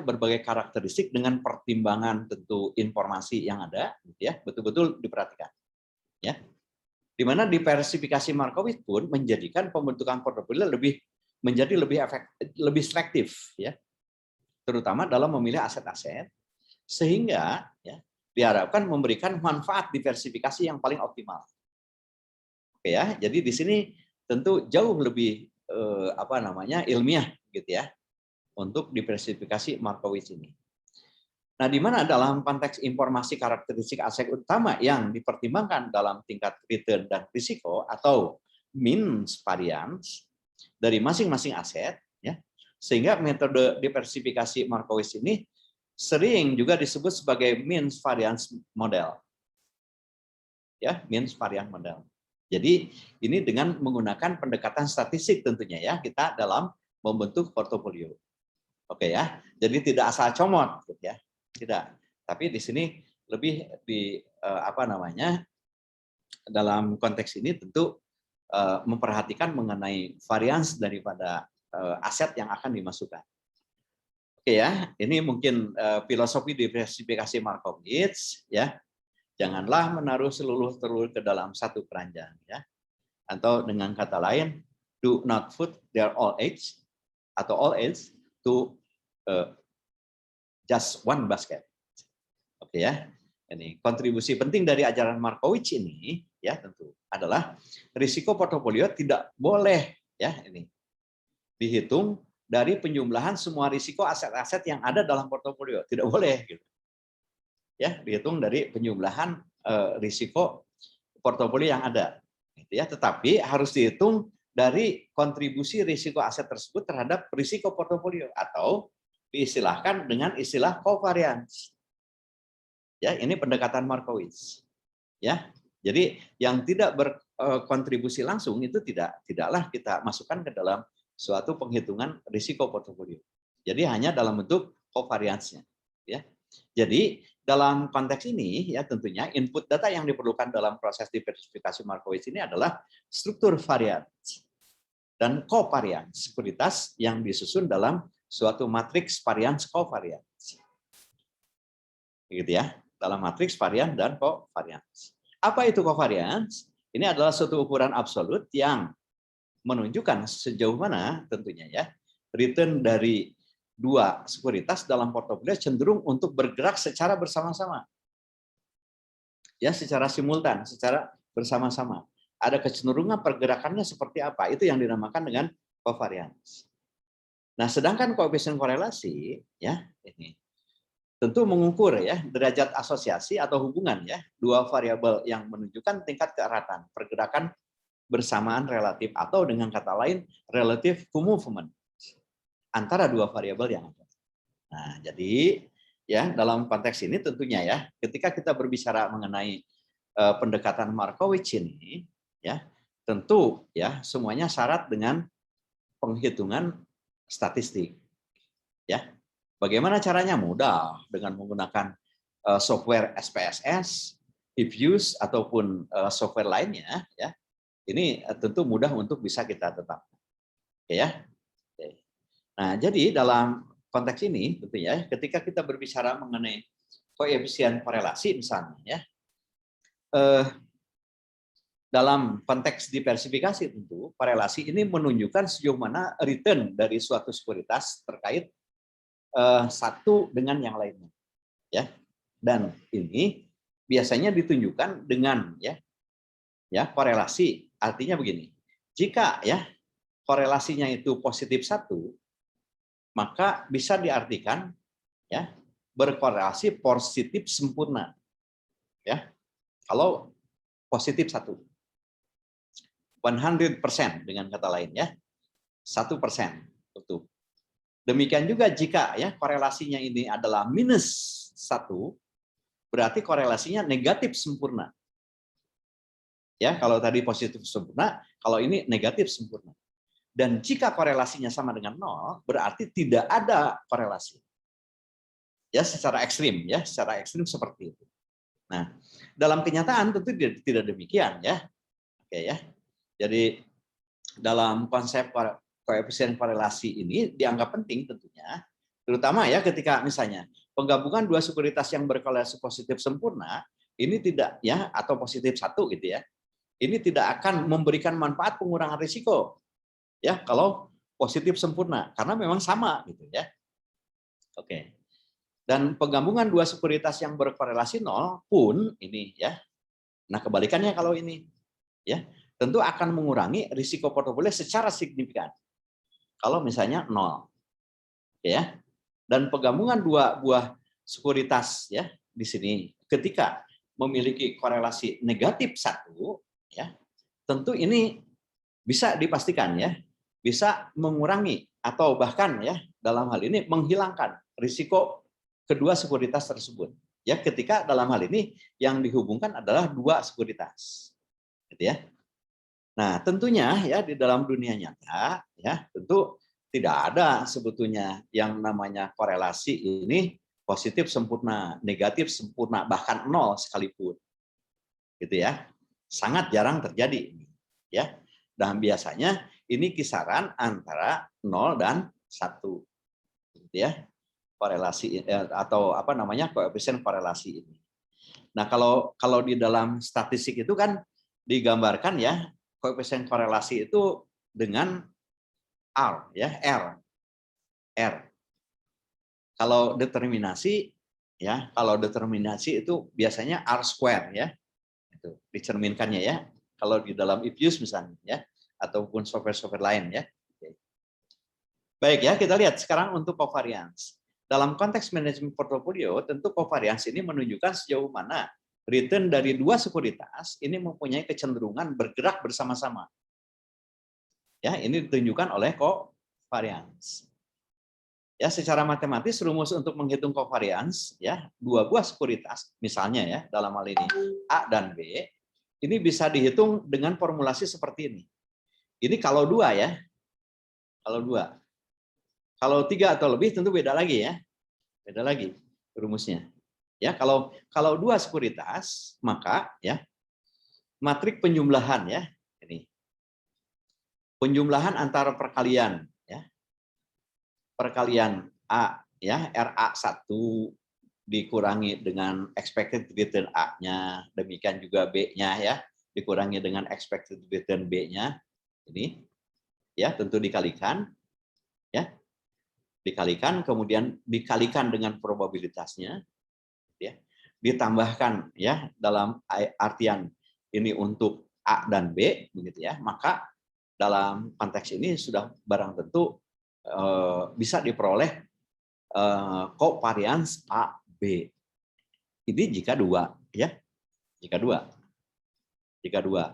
S1: berbagai karakteristik dengan pertimbangan tentu informasi yang ada, gitu ya. Betul-betul diperhatikan. Ya. Di mana diversifikasi Markowitz pun menjadikan pembentukan portofolio menjadi lebih selektif ya, terutama dalam memilih aset-aset sehingga ya diharapkan memberikan manfaat diversifikasi yang paling optimal. Oke ya, jadi di sini tentu jauh lebih ilmiah gitu ya untuk diversifikasi Markowitz ini. Nah, di mana dalam konteks informasi karakteristik aset utama yang dipertimbangkan dalam tingkat return dan risiko atau means variance dari masing-masing aset, ya, sehingga metode diversifikasi Markowitz ini sering juga disebut sebagai means variance model, ya, means variance model. Jadi ini dengan menggunakan pendekatan statistik tentunya ya kita dalam membentuk portofolio. Oke ya, jadi tidak asal comot, gitu ya. Tidak, tapi di sini lebih dalam konteks ini tentu memperhatikan mengenai varians daripada aset yang akan dimasukkan. Oke ya, ini mungkin filosofi diversifikasi Markowitz ya. Janganlah menaruh seluruh telur ke dalam satu keranjang ya. Atau dengan kata lain, do not put their all eggs to just one basket. Oke ya. Ini kontribusi penting dari ajaran Markowitz ini ya tentu adalah risiko portofolio tidak boleh ya ini dihitung dari penjumlahan semua risiko aset-aset yang ada dalam portofolio, tidak boleh gitu. Ya, dihitung dari penjumlahan risiko portofolio yang ada gitu ya, tetapi harus dihitung dari kontribusi risiko aset tersebut terhadap risiko portofolio atau diistilahkan dengan istilah covariance. Ya, ini pendekatan Markowitz. Ya. Jadi yang tidak berkontribusi langsung itu tidaklah kita masukkan ke dalam suatu penghitungan risiko portofolio. Jadi hanya dalam bentuk covariance-nya, ya. Jadi dalam konteks ini ya tentunya input data yang diperlukan dalam proses diversifikasi Markowitz ini adalah struktur varians dan covariance sekuritas yang disusun dalam suatu matriks varians covariance. Begitu ya, dalam matriks varian dan covariance. Apa itu covariance? Ini adalah suatu ukuran absolut yang menunjukkan sejauh mana tentunya ya return dari dua sekuritas dalam portofolio cenderung untuk bergerak secara bersama-sama. Ya, secara simultan, secara bersama-sama. Ada kecenderungan pergerakannya seperti apa? Itu yang dinamakan dengan covariance. Nah, sedangkan koefisien korelasi ya ini tentu mengukur ya derajat asosiasi atau hubungan ya dua variabel yang menunjukkan tingkat keeratan pergerakan bersamaan relatif atau dengan kata lain relative movement antara dua variabel yang ada. Nah, jadi ya dalam konteks ini tentunya ya ketika kita berbicara mengenai pendekatan Markowitz ini ya tentu ya semuanya syarat dengan penghitungan statistik ya. Bagaimana caranya? Mudah dengan menggunakan software SPSS, Diffuse ataupun software lainnya ya. Ini tentu mudah untuk bisa kita tetapkan. Oke ya. Oke. Nah, jadi dalam konteks ini tentunya ketika kita berbicara mengenai koefisien korelasi misalnya ya. Dalam konteks diversifikasi tentu korelasi ini menunjukkan sejauh mana return dari suatu sekuritas terkait satu dengan yang lainnya, ya. Dan ini biasanya ditunjukkan dengan ya korelasi. Artinya begini, jika ya korelasinya itu positif 1, maka bisa diartikan ya berkorelasi positif sempurna, ya. Kalau positif 1, 100% dengan kata lain ya, 1%, betul. Demikian juga jika ya korelasinya ini adalah -1, berarti korelasinya negatif sempurna. Ya, kalau tadi positif sempurna, kalau ini negatif sempurna. Dan jika korelasinya sama dengan 0, berarti tidak ada korelasi. Ya, secara ekstrim seperti itu. Nah, dalam kenyataan tentu tidak demikian ya. Oke ya. Jadi dalam konsep koefisien korelasi ini dianggap penting tentunya, terutama ya ketika misalnya penggabungan dua sekuritas yang berkorelasi positif sempurna ini tidak ya atau positif 1 gitu ya, ini tidak akan memberikan manfaat pengurangan risiko ya kalau positif sempurna karena memang sama gitu ya. Oke. Dan penggabungan dua sekuritas yang berkorelasi 0 pun ini ya. Nah kebalikannya kalau ini ya tentu akan mengurangi risiko portofolio secara signifikan. Kalau misalnya 0, ya, dan penggabungan dua buah sekuritas ya di sini ketika memiliki korelasi negatif 1, ya, tentu ini bisa dipastikan ya bisa mengurangi atau bahkan ya dalam hal ini menghilangkan risiko kedua sekuritas tersebut. Ya, ketika dalam hal ini yang dihubungkan adalah dua sekuritas, gitu ya. Nah, tentunya ya di dalam dunia nyata ya tentu tidak ada sebetulnya yang namanya korelasi ini positif sempurna, negatif sempurna, bahkan 0 sekalipun. Gitu ya. Sangat jarang terjadi ya. Dan biasanya ini kisaran antara 0 dan 1. Gitu ya. Korelasi atau apa namanya koefisien korelasi ini. Nah, kalau di dalam statistik itu kan digambarkan ya koefisien korelasi itu dengan R ya, R. Kalau determinasi itu biasanya R square ya. Itu dicerminkannya ya. Kalau di dalam IPUS misalnya ya, ataupun software-software lain ya. Baik ya, kita lihat sekarang untuk covariance. Dalam konteks manajemen portofolio, tentu covariance ini menunjukkan sejauh mana return dari dua sekuritas ini mempunyai kecenderungan bergerak bersama-sama. Ya, ini ditunjukkan oleh covariance. Ya, secara matematis rumus untuk menghitung covariance ya, dua buah sekuritas misalnya ya, dalam hal ini A dan B, ini bisa dihitung dengan formulasi seperti ini. Ini kalau dua ya. Kalau dua. Kalau 3 atau lebih tentu beda lagi ya. Beda lagi rumusnya. Ya, kalau dua sekuritas, maka ya matrik penjumlahan ya, ini. Penjumlahan antara perkalian ya. Perkalian A ya, RA1 dikurangi dengan expected return A-nya, demikian juga B-nya ya, dikurangi dengan expected return B-nya. Ini ya, tentu dikalikan ya. Dikalikan, kemudian dikalikan dengan probabilitasnya, ya, ditambahkan ya dalam artian ini untuk A dan B, begitu ya, maka dalam konteks ini sudah barang tentu bisa diperoleh covariance A B. Ini jika dua, ya, jika dua.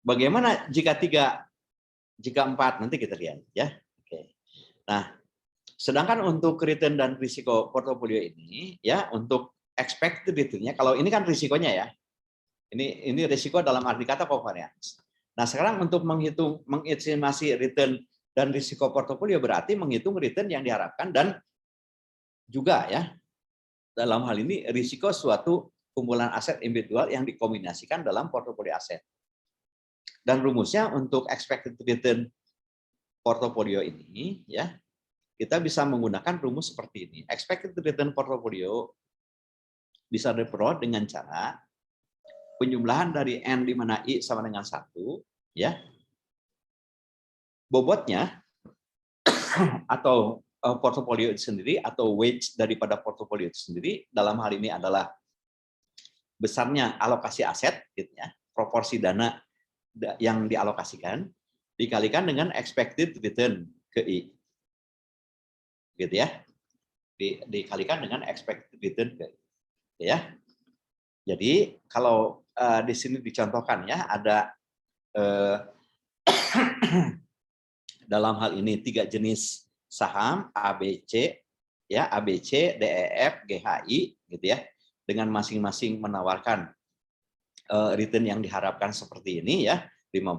S1: Bagaimana jika 3, jika 4? Nanti kita lihat ya. Oke. Nah. Sedangkan untuk return dan risiko portofolio ini, ya untuk expected return-nya, kalau ini kan risikonya ya, ini risiko dalam arti kata covariance. Nah sekarang untuk mengestimasi return dan risiko portofolio berarti menghitung return yang diharapkan dan juga ya dalam hal ini risiko suatu kumpulan aset individual yang dikombinasikan dalam portofolio aset. Dan rumusnya untuk expected return portofolio ini ya, kita bisa menggunakan rumus seperti ini. Expected return portfolio bisa diperoleh dengan cara penjumlahan dari N di mana I sama dengan 1, ya. Bobotnya atau portofolio itu sendiri atau weight daripada portofolio itu sendiri dalam hal ini adalah besarnya alokasi aset gitu ya, proporsi dana yang dialokasikan dikalikan dengan expected return ke I. Gitu ya, dikalikan dengan expected return ya. Jadi kalau di sini dicontohkan ya ada dalam hal ini 3 jenis saham ABC ya, ABC, DEF, GHI gitu ya, dengan masing-masing menawarkan return yang diharapkan seperti ini ya, 15,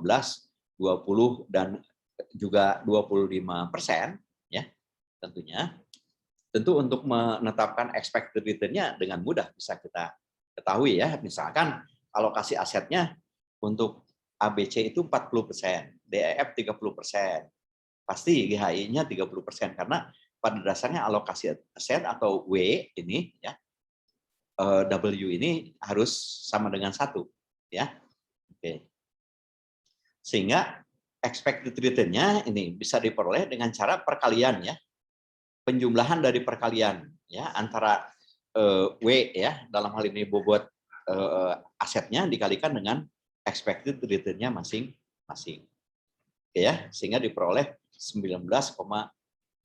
S1: 20 dan juga 25% ya. Tentu untuk menetapkan expected return-nya dengan mudah bisa kita ketahui ya. Misalkan alokasi asetnya untuk ABC itu 40%, DEF 30%. Pasti GHI-nya 30% karena pada dasarnya alokasi aset atau W ini ya, W ini harus sama dengan 1 ya. Oke. Sehingga expected return-nya ini bisa diperoleh dengan cara perkalian ya. Penjumlahan dari perkalian ya antara W ya dalam hal ini bobot asetnya dikalikan dengan expected return-nya masing-masing. Oke ya, sehingga diperoleh 19,5%.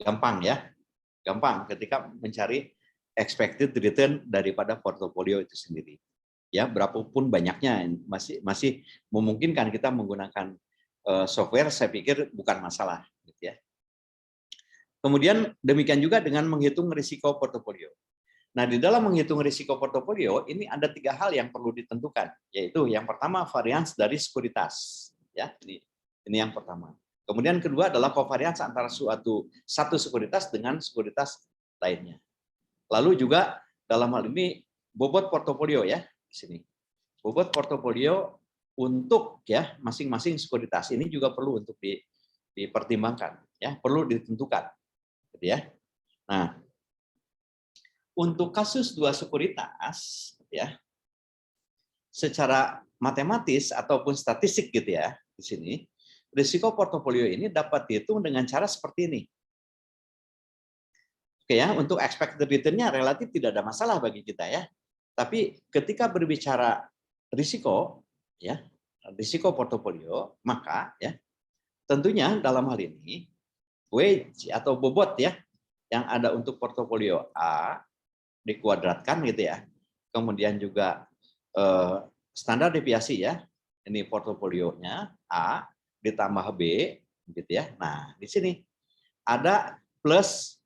S1: Gampang ya. Gampang ketika mencari expected return daripada portofolio itu sendiri. Ya, berapapun banyaknya masih memungkinkan kita menggunakan software, saya pikir bukan masalah gitu ya. Kemudian demikian juga dengan menghitung risiko portofolio. Nah, di dalam menghitung risiko portofolio ini ada 3 hal yang perlu ditentukan, yaitu yang pertama varians dari sekuritas, ya ini yang pertama. Kemudian kedua adalah covariance antara satu sekuritas dengan sekuritas lainnya. Lalu juga dalam hal ini bobot portofolio ya di sini. Bobot portofolio untuk ya masing-masing sekuritas ini juga perlu untuk dipertimbangkan, ya perlu ditentukan. Ya. Nah, untuk kasus 2 sekuritas ya secara matematis ataupun statistik gitu ya di sini risiko portofolio ini dapat dihitung dengan cara seperti ini. Oke ya, untuk expected return-nya relatif tidak ada masalah bagi kita ya. Tapi ketika berbicara risiko, ya, risiko portofolio, maka ya tentunya dalam hal ini weight atau bobot ya yang ada untuk portofolio A dikuadratkan gitu ya. Kemudian juga standar deviasi ya. Ini portofolionya A ditambah B gitu ya. Nah, di sini ada plus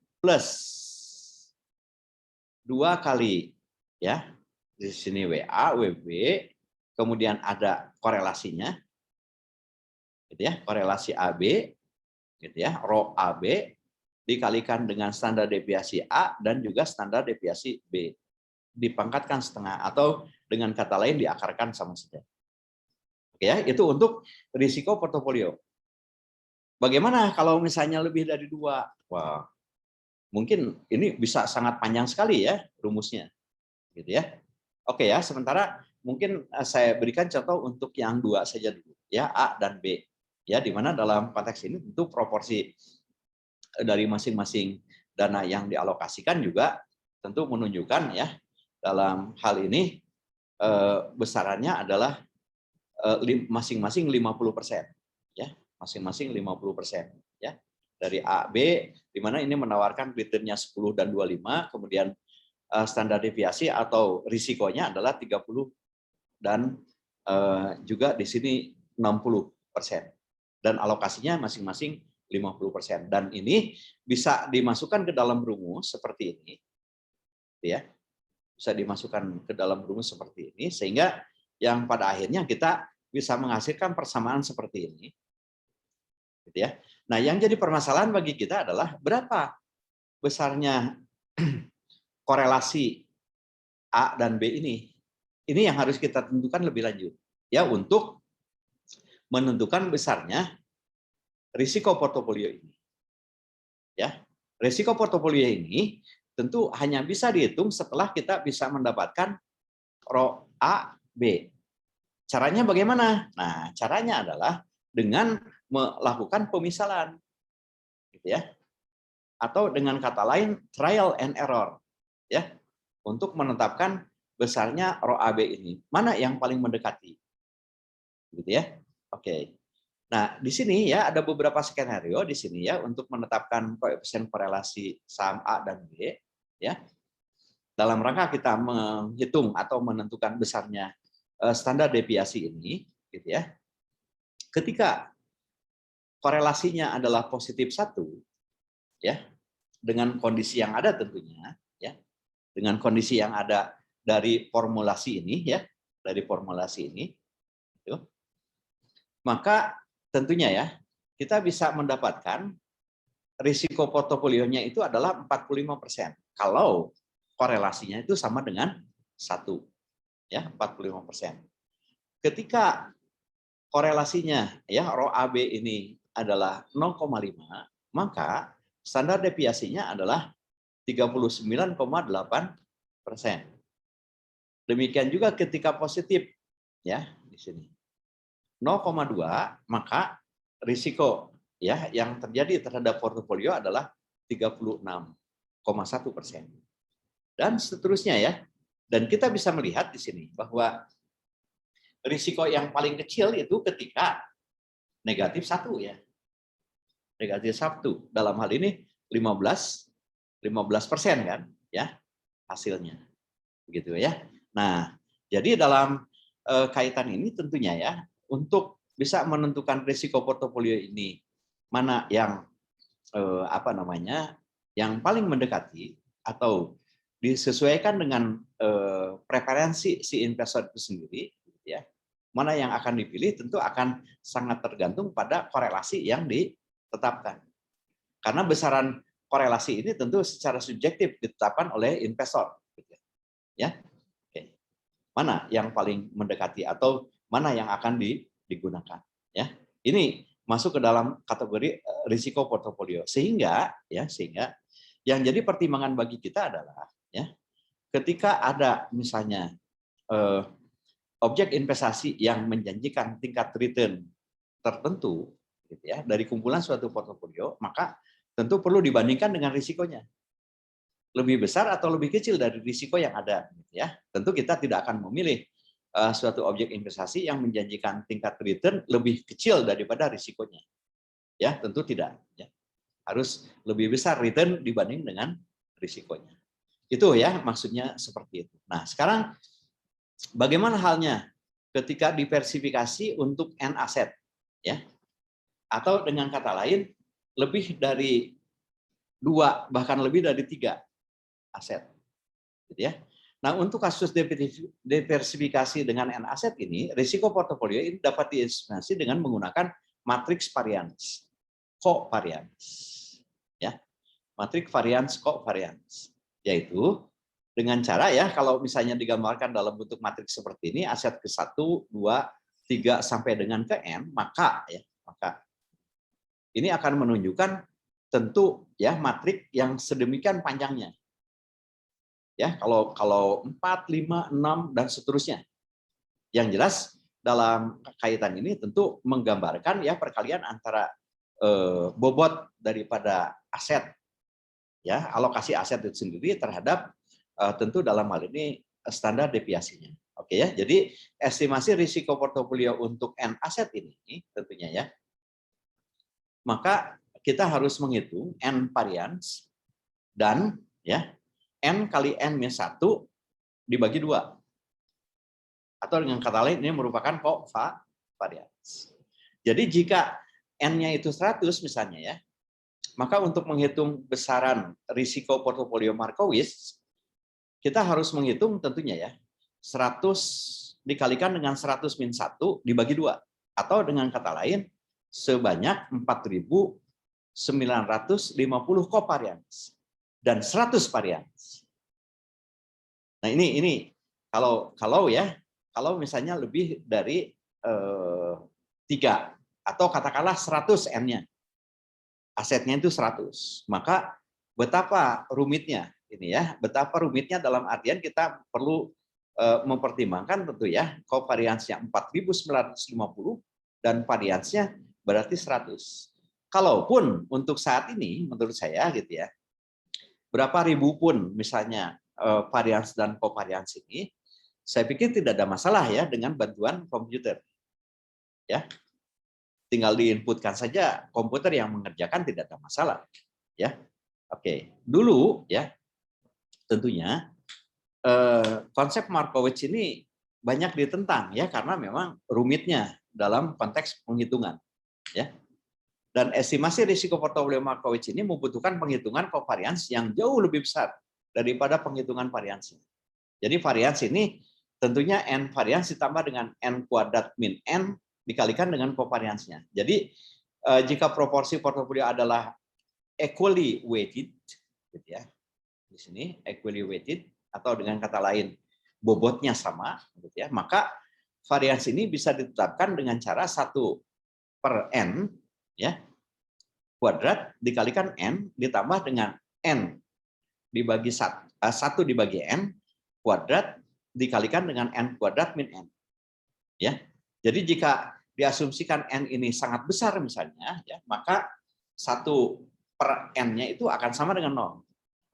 S1: 2 kali ya. Di sini WA, WB, kemudian ada korelasinya gitu ya, korelasi AB gitu ya, rho AB dikalikan dengan standar deviasi A dan juga standar deviasi B. Dipangkatkan setengah atau dengan kata lain diakarkan sama saja. Oke ya, itu untuk risiko portofolio. Bagaimana kalau misalnya lebih dari 2? Wah, mungkin ini bisa sangat panjang sekali ya rumusnya. Gitu ya. Oke ya, sementara mungkin saya berikan contoh untuk yang 2 saja dulu ya, A dan B. Ya, di mana dalam konteks ini tentu proporsi dari masing-masing dana yang dialokasikan juga tentu menunjukkan ya dalam hal ini besarannya adalah masing-masing 50% ya, masing-masing 50% ya. Dari A, B di mana ini menawarkan returnnya 10 dan 25, kemudian standar deviasi atau risikonya adalah 30 dan juga di sini 60%. Dan alokasinya masing-masing 50%. Dan ini bisa dimasukkan ke dalam rumus seperti ini. Ya. Bisa dimasukkan ke dalam rumus seperti ini sehingga yang pada akhirnya kita bisa menghasilkan persamaan seperti ini. Gitu ya. Nah, yang jadi permasalahan bagi kita adalah berapa besarnya korelasi A dan B ini. Ini yang harus kita tentukan lebih lanjut ya untuk menentukan besarnya risiko portofolio ini. Ya. Risiko portofolio ini tentu hanya bisa dihitung setelah kita bisa mendapatkan rho A, B. Caranya bagaimana? Nah, caranya adalah dengan melakukan pemisalan. Gitu ya. Atau dengan kata lain trial and error. Ya. Untuk menetapkan besarnya rho AB ini. Mana yang paling mendekati? Gitu ya. Oke. Nah, di sini ya ada beberapa skenario di sini ya untuk menetapkan koefisien korelasi saham A dan B ya. Dalam rangka kita menghitung atau menentukan besarnya standar deviasi ini gitu ya. Ketika korelasinya adalah positif 1 ya, dengan kondisi yang ada tentunya ya. Dengan kondisi yang ada dari formulasi ini ya, dari formulasi ini gitu. Maka tentunya ya, kita bisa mendapatkan risiko portofolionya itu adalah 45%. Kalau korelasinya itu sama dengan 1. Ya, 45%. Ketika korelasinya ya rho AB ini adalah 0,5, maka standar deviasinya adalah 39,8%. Demikian juga ketika positif ya di sini 0,2, maka risiko ya yang terjadi terhadap portofolio adalah 36,1%. Dan seterusnya ya. Dan kita bisa melihat di sini bahwa risiko yang paling kecil itu ketika negatif 1 ya. Negatif 1 dalam hal ini 15% kan ya hasilnya. Begitu ya. Nah, jadi dalam kaitan ini tentunya ya untuk bisa menentukan risiko portofolio ini mana yang yang paling mendekati atau disesuaikan dengan preferensi si investor itu sendiri ya. Mana yang akan dipilih tentu akan sangat tergantung pada korelasi yang ditetapkan. Karena besaran korelasi ini tentu secara subjektif ditetapkan oleh investor ya. Oke. Mana yang paling mendekati atau mana yang akan digunakan ya. Ini masuk ke dalam kategori risiko portofolio sehingga yang jadi pertimbangan bagi kita adalah ya ketika ada misalnya objek investasi yang menjanjikan tingkat return tertentu gitu ya dari kumpulan suatu portofolio, maka tentu perlu dibandingkan dengan risikonya. Lebih besar atau lebih kecil dari risiko yang ada gitu ya. Tentu kita tidak akan memilih suatu objek investasi yang menjanjikan tingkat return lebih kecil daripada risikonya. Ya, tentu tidak. Ya. Harus lebih besar return dibanding dengan risikonya. Itu ya maksudnya seperti itu. Nah, sekarang bagaimana halnya ketika diversifikasi untuk N aset, ya? Atau dengan kata lain, lebih dari 2 bahkan lebih dari 3 aset, gitu ya. Nah, untuk kasus diversifikasi dengan N aset ini, risiko portofolio ini dapat diestimasi dengan menggunakan matriks varians, covariance, ya, matriks varians covariance, yaitu dengan cara ya kalau misalnya digambarkan dalam bentuk matriks seperti ini, aset ke 1, 2, 3 sampai dengan ke N, maka ini akan menunjukkan tentu ya matriks yang sedemikian panjangnya. Ya, kalau 4, 5, 6 dan seterusnya. Yang jelas dalam kaitan ini tentu menggambarkan ya perkalian antara bobot daripada aset, ya alokasi aset itu sendiri terhadap tentu dalam hal ini standar deviasinya. Oke ya, jadi estimasi risiko portofolio untuk N aset ini tentunya ya, maka kita harus menghitung N varians dan ya N kali N-1 dibagi 2. Atau dengan kata lain ini merupakan covariance. Jadi jika N-nya itu 100 misalnya ya, maka untuk menghitung besaran risiko portofolio Markowitz, kita harus menghitung tentunya ya 100 dikalikan dengan 100 min 1 dibagi 2. Atau dengan kata lain sebanyak 4.950 covariance dan 100 varians. Nah ini kalau misalnya lebih dari 3 atau katakanlah 100 N-nya, asetnya itu 100, maka betapa rumitnya ini ya, betapa rumitnya dalam artian kita perlu mempertimbangkan tentu ya covariance-nya 4.950 dan variance-nya berarti 100. Kalaupun untuk saat ini menurut saya gitu ya, berapa ribu pun misalnya varians dan covariance ini, saya pikir tidak ada masalah ya dengan bantuan komputer. Ya. Tinggal diinputkan saja komputer yang mengerjakan, tidak ada masalah. Ya. Oke, dulu ya tentunya konsep Markowitz ini banyak ditentang ya karena memang rumitnya dalam konteks penghitungan. Ya. Dan estimasi risiko portofolio Markowitz ini membutuhkan penghitungan covariance yang jauh lebih besar daripada penghitungan variansi. Jadi variansi ini tentunya N varians ditambah dengan N kuadrat min N dikalikan dengan covariance-nya. Jadi jika proporsi portofolio adalah equally weighted, gitu ya, di sini equally weighted atau dengan kata lain bobotnya sama, gitu ya, maka variansi ini bisa ditetapkan dengan cara 1/N ya kuadrat dikalikan N ditambah dengan N dibagi 1 dibagi N kuadrat dikalikan dengan N kuadrat min N. Ya. Jadi jika diasumsikan N ini sangat besar misalnya, ya, maka 1/N-nya itu akan sama dengan 0.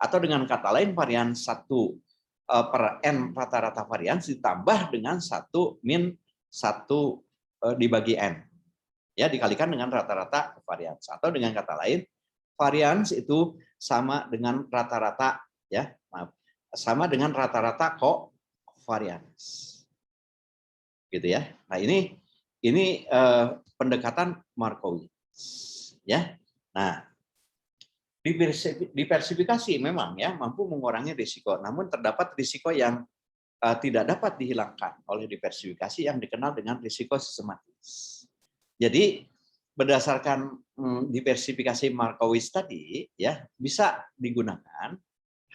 S1: Atau dengan kata lain varian 1/N rata-rata varians ditambah dengan 1 min 1 dibagi N. Ya, dikalikan dengan rata-rata varians. Atau dengan kata lain, varians itu sama dengan rata-rata ya, maaf, sama dengan rata-rata covariance. Gitu ya. Nah, ini pendekatan Markowitz ya. Nah, diversifikasi memang ya mampu mengurangi risiko, namun terdapat risiko yang tidak dapat dihilangkan oleh diversifikasi yang dikenal dengan risiko sistematis. Jadi berdasarkan diversifikasi Markowitz tadi ya bisa digunakan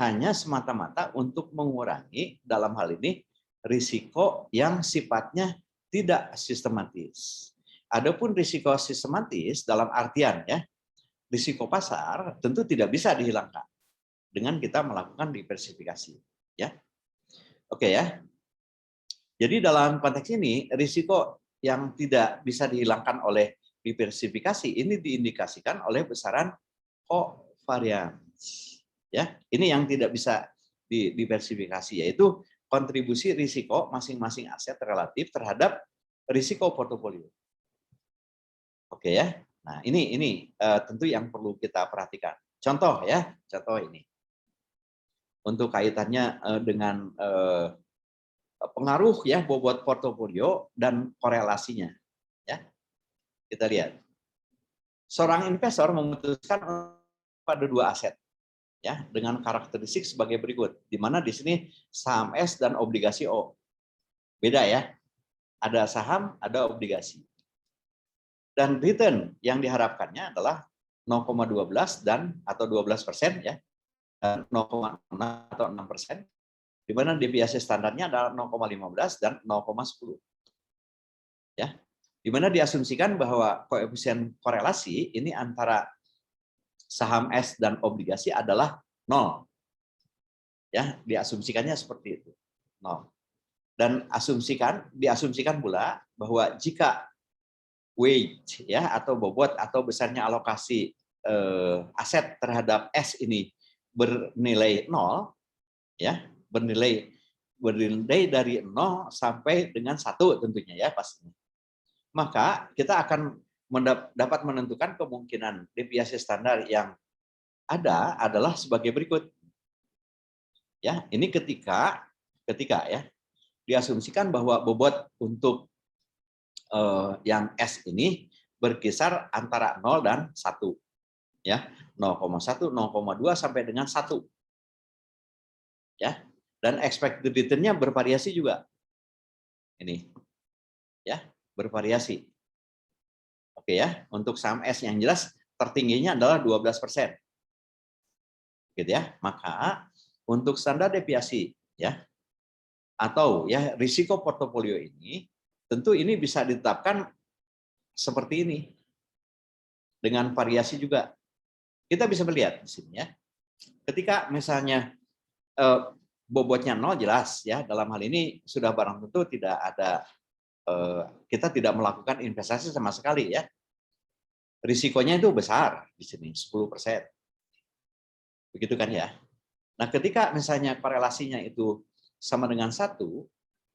S1: hanya semata-mata untuk mengurangi dalam hal ini risiko yang sifatnya tidak sistematis. Adapun risiko sistematis dalam artian ya risiko pasar tentu tidak bisa dihilangkan dengan kita melakukan diversifikasi ya. Oke ya. Jadi dalam konteks ini risiko yang tidak bisa dihilangkan oleh diversifikasi ini diindikasikan oleh besaran covariance. Ya, ini yang tidak bisa diversifikasi yaitu kontribusi risiko masing-masing aset relatif terhadap risiko portofolio. Oke ya. Nah, ini tentu yang perlu kita perhatikan. Contoh ya, contoh ini. Untuk kaitannya dengan pengaruh ya bobot portofolio dan korelasinya. Ya. Kita lihat. Seorang investor memutuskan pada dua aset ya dengan karakteristik sebagai berikut. Di mana di sini saham S dan obligasi O. Beda ya. Ada saham, ada obligasi. Dan return yang diharapkannya adalah 0,12 dan atau 12% ya. 0,6 atau 6%, di mana deviasi standarnya adalah 0,15 dan 0,10. Ya, di mana diasumsikan bahwa koefisien korelasi ini antara saham S dan obligasi adalah 0. Ya, diasumsikannya seperti itu. 0. Dan diasumsikan pula bahwa jika weight ya atau bobot atau besarnya alokasi aset terhadap S ini bernilai 0 ya, bernilai dari 0 sampai dengan 1 tentunya ya pastinya. Maka kita akan dapat menentukan kemungkinan deviasi standar yang ada adalah sebagai berikut. Ya, ini ketika ya diasumsikan bahwa bobot untuk yang S ini berkisar antara 0 dan 1. Ya, 0,1, 0,2 sampai dengan 1. Ya. Dan expected return-nya bervariasi juga. Ini. Ya, bervariasi. Oke ya, untuk saham S yang jelas tertingginya adalah 12%. Gitu ya. Maka untuk standar deviasi ya atau ya risiko portofolio ini tentu ini bisa ditetapkan seperti ini. Dengan variasi juga. Kita bisa melihat di sini ya. Ketika misalnya bobotnya 0 jelas ya, dalam hal ini sudah barang tentu tidak ada kita tidak melakukan investasi sama sekali ya. Risikonya itu besar di sini 10%. Begitu kan ya. Nah, ketika misalnya korelasinya itu sama dengan 1,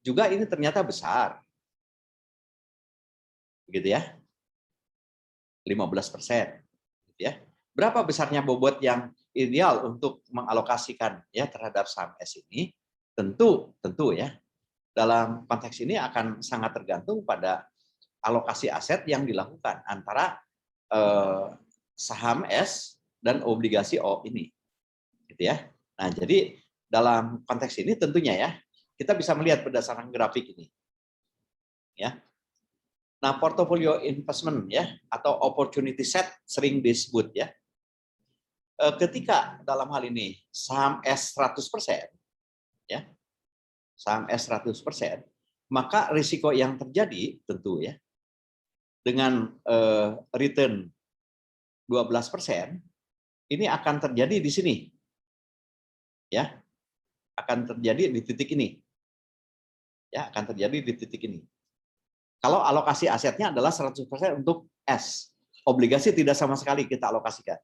S1: juga ini ternyata besar. Begitu ya. 15%. Gitu ya. Berapa besarnya bobot yang ideal untuk mengalokasikan ya terhadap saham S ini? Tentu ya. Dalam konteks ini akan sangat tergantung pada alokasi aset yang dilakukan antara saham S dan obligasi O ini. Gitu ya. Nah, jadi dalam konteks ini tentunya ya, kita bisa melihat berdasarkan grafik ini. Ya. Nah, portfolio investment ya atau opportunity set sering disebut ya. Ketika dalam hal ini saham S 100% ya. Saham S 100%, maka risiko yang terjadi tentu ya dengan return 12% ini akan terjadi di sini. Ya. Akan terjadi di titik ini. Ya, akan terjadi di titik ini. Kalau alokasi asetnya adalah 100% untuk S, obligasi tidak sama sekali kita alokasikan.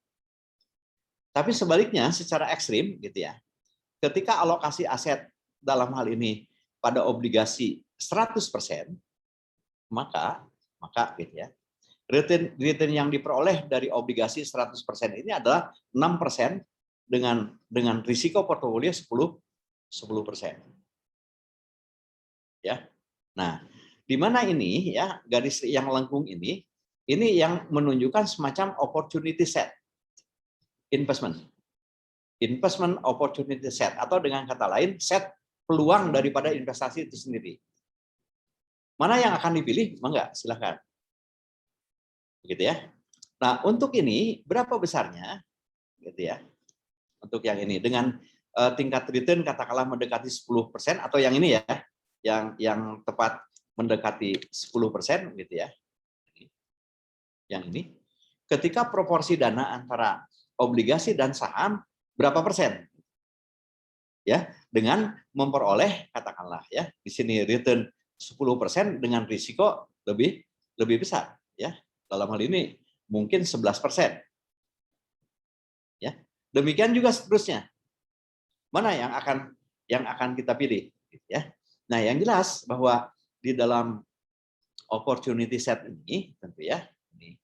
S1: Tapi sebaliknya secara ekstrim gitu ya. Ketika alokasi aset dalam hal ini pada obligasi 100%, maka gitu ya. Return yang diperoleh dari obligasi 100% ini adalah 6% dengan risiko portofolio 10%. Ya. Nah, di mana ini ya garis yang lengkung ini yang menunjukkan semacam opportunity set investment opportunity set atau dengan kata lain set peluang daripada investasi itu sendiri. Mana yang akan dipilih? Mangga, silakan. Begitu ya. Nah, untuk ini berapa besarnya? Gitu ya. Untuk yang ini dengan tingkat return katakanlah mendekati 10% atau yang ini ya, yang tepat mendekati 10% gitu ya. Yang ini. Ketika proporsi dana antara obligasi dan saham berapa persen? Ya, dengan memperoleh katakanlah ya, di sini return 10% dengan risiko lebih besar ya. Dalam hal ini mungkin 11%. Ya. Demikian juga seterusnya. Mana yang akan kita pilih Nah, yang jelas bahwa di dalam opportunity set ini tentu ya, ini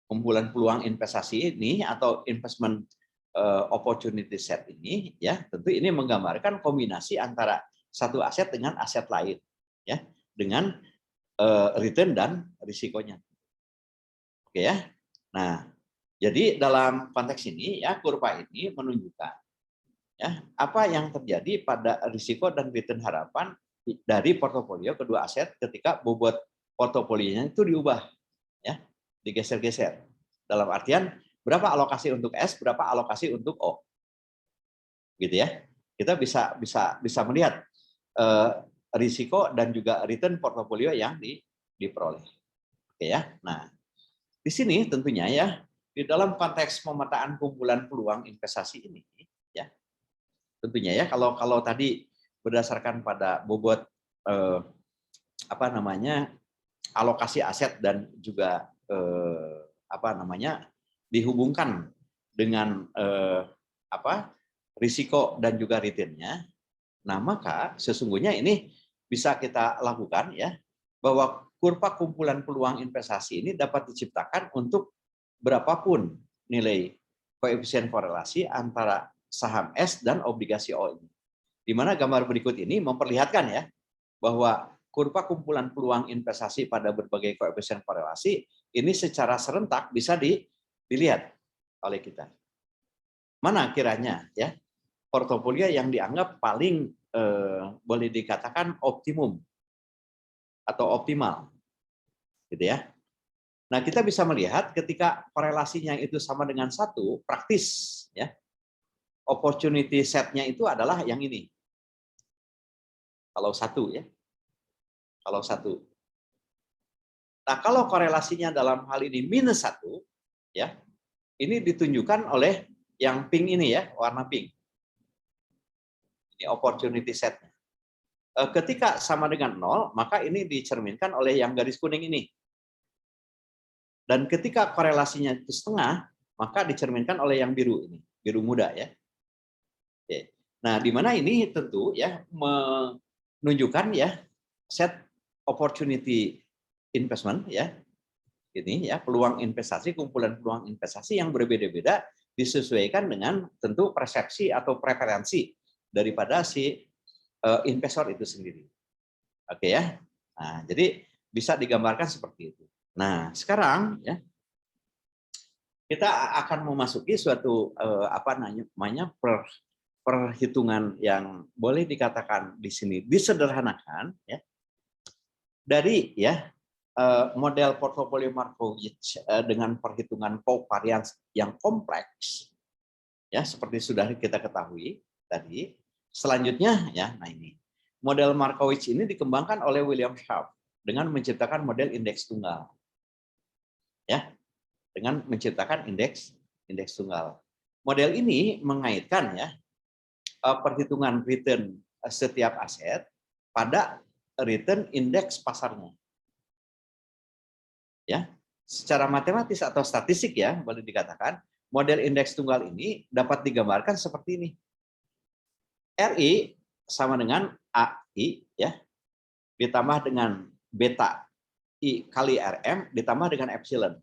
S1: kumpulan peluang investasi ini atau investment opportunity set ini ya, tentu ini menggambarkan kombinasi antara satu aset dengan aset lain ya, dengan return dan risikonya. Oke ya. Nah, jadi dalam konteks ini ya, kurva ini menunjukkan ya apa yang terjadi pada risiko dan return harapan dari portofolio kedua aset ketika bobot portofolionya itu diubah ya, digeser-geser. Dalam artian berapa alokasi untuk S, berapa alokasi untuk O. Gitu ya. Kita bisa melihat risiko dan juga return portofolio yang diperoleh. Oke ya. Nah, di sini tentunya ya, di dalam konteks pemetaan kumpulan peluang investasi ini ya, tentunya ya, kalau tadi berdasarkan pada bobot alokasi aset dan juga dihubungkan dengan risiko dan juga returnnya. Nah, maka sesungguhnya ini bisa kita lakukan ya, bahwa kurva kumpulan peluang investasi ini dapat diciptakan untuk berapapun nilai koefisien korelasi antara saham S dan obligasi O ini. Di mana gambar berikut ini memperlihatkan ya, bahwa kurva kumpulan peluang investasi pada berbagai koefisien korelasi ini secara serentak bisa dilihat oleh kita. Mana kiranya ya portofolio yang dianggap paling boleh dikatakan optimum atau optimal, gitu ya. Nah, kita bisa melihat ketika korelasinya itu sama dengan 1, praktis ya. Opportunity set-nya itu adalah yang ini. Kalau 1 ya. Kalau 1. Nah, kalau korelasinya dalam hal ini -1 ya. Ini ditunjukkan oleh yang pink ini ya, warna pink. Ini opportunity set-nya. Ketika sama dengan 0, maka ini dicerminkan oleh yang garis kuning ini. Dan ketika korelasinya itu setengah, maka dicerminkan oleh yang biru ini, biru muda ya. Oke. Nah, di mana ini tentu ya menunjukkan ya set opportunity investment ya. Ini ya peluang investasi, kumpulan peluang investasi yang berbeda-beda disesuaikan dengan tentu persepsi atau preferensi daripada si investor itu sendiri. Oke ya. Nah, jadi bisa digambarkan seperti itu. Nah, sekarang ya kita akan memasuki suatu perhitungan yang boleh dikatakan di sini disederhanakan ya. Dari ya model portofolio Markowitz dengan perhitungan covariance yang kompleks ya, seperti sudah kita ketahui tadi. Selanjutnya ya, nah ini model Markowitz ini dikembangkan oleh William Sharpe dengan menciptakan model indeks tunggal ya, dengan menciptakan indeks tunggal. Model ini mengaitkan ya perhitungan return setiap aset pada return indeks pasarnya. Ya, secara matematis atau statistik ya, boleh dikatakan model indeks tunggal ini dapat digambarkan seperti ini. RI sama dengan AI ya, ditambah dengan beta I kali RM ditambah dengan epsilon.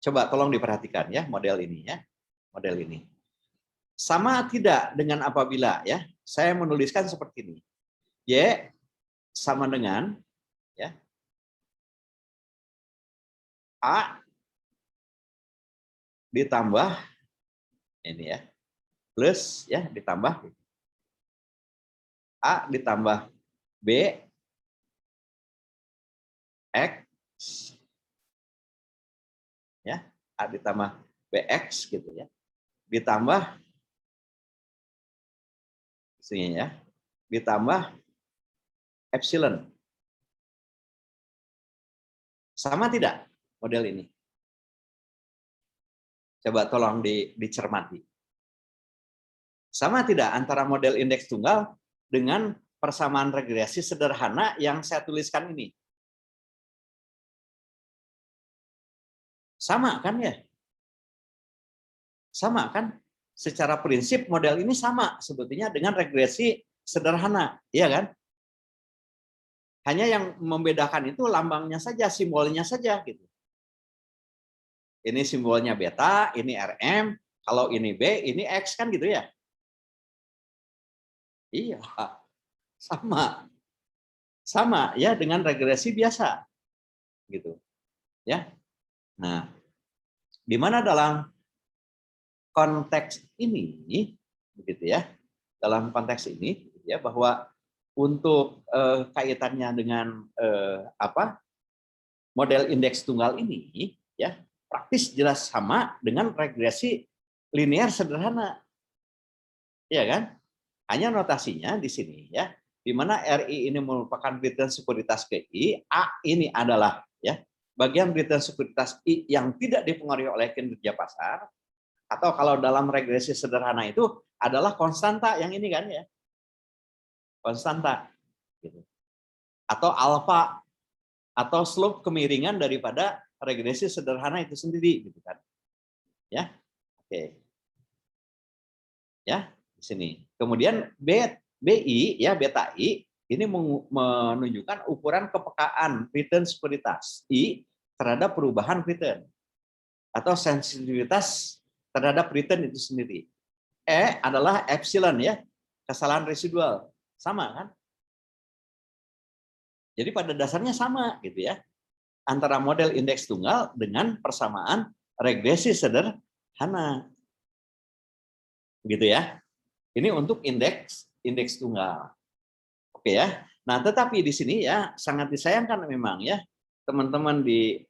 S1: Coba tolong diperhatikan ya model ini ya. Model ini. Sama tidak dengan apabila ya, saya menuliskan seperti ini. Y sama dengan ya A ditambah ini ya, plus ya, ditambah A ditambah B X ya, A ditambah BX gitu ya, ditambah sini ya, ditambah epsilon. Sama tidak model ini? Coba tolong dicermati. Sama tidak antara model indeks tunggal dengan persamaan regresi sederhana yang saya tuliskan ini? Sama kan ya? Sama kan? secara prinsip model ini sama sebetulnya dengan regresi sederhana, iya kan? Hanya yang membedakan itu lambangnya saja, simbolnya saja gitu. Ini simbolnya beta, ini RM, kalau ini B, ini X kan gitu ya? Iya, sama. Sama ya dengan regresi biasa. Gitu. Ya. Nah, di mana dalam konteks ini begitu ya. Dalam konteks ini ya bahwa untuk kaitannya dengan model indeks tunggal ini ya praktis jelas sama dengan regresi linear sederhana. Ya kan? Hanya notasinya di sini ya, di mana RI ini merupakan return sekuritas ke I, A ini adalah ya bagian return sekuritas I yang tidak dipengaruhi oleh kinerja pasar, atau kalau dalam regresi sederhana itu adalah konstanta yang ini kan ya, konstanta gitu. Atau alfa atau slope kemiringan daripada regresi sederhana itu sendiri gitu kan. Ya. Oke. Ya, di sini. Kemudian BI ya beta I ini menunjukkan ukuran kepekaan return sekuritas I terhadap perubahan return atau sensitivitas terhadap return itu sendiri. E adalah epsilon ya, kesalahan residual. Sama kan? Jadi pada dasarnya sama gitu ya. Antara model indeks tunggal dengan persamaan regresi sederhana. Gitu ya. Ini untuk indeks tunggal. Oke ya. Nah, tetapi di sini ya sangat disayangkan memang ya teman-teman di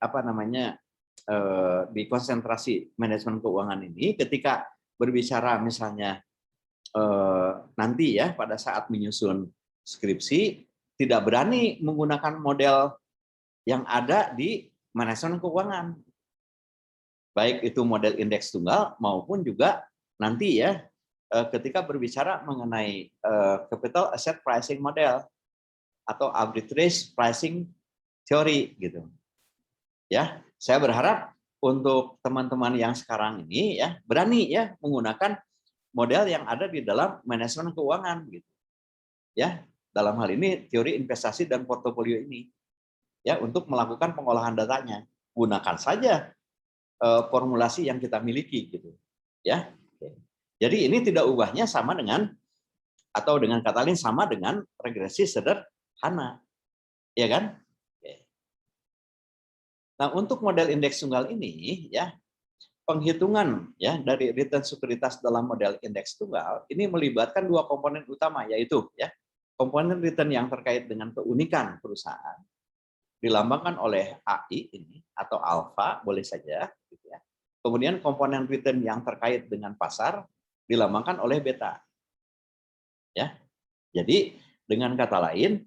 S1: di konsentrasi manajemen keuangan ini ketika berbicara misalnya nanti ya pada saat menyusun skripsi tidak berani menggunakan model yang ada di manajemen keuangan. Baik itu model indeks tunggal maupun juga nanti ya ketika berbicara mengenai capital asset pricing model atau arbitrage pricing theory gitu. Ya, saya berharap untuk teman-teman yang sekarang ini ya berani ya menggunakan model yang ada di dalam manajemen keuangan gitu. Ya, dalam hal ini teori investasi dan portofolio ini ya untuk melakukan pengolahan datanya. Gunakan saja formulasi yang kita miliki gitu. Ya. Jadi ini tidak ubahnya sama dengan atau dengan kata lain sama dengan regresi sederhana. Ya kan? Nah, untuk model indeks tunggal ini ya penghitungan ya dari return sekuritas dalam model indeks tunggal ini melibatkan dua komponen utama yaitu ya komponen return yang terkait dengan keunikan perusahaan dilambangkan oleh AI ini atau alfa boleh saja gitu ya. Kemudian komponen return yang terkait dengan pasar dilambangkan oleh beta. Ya. Jadi dengan kata lain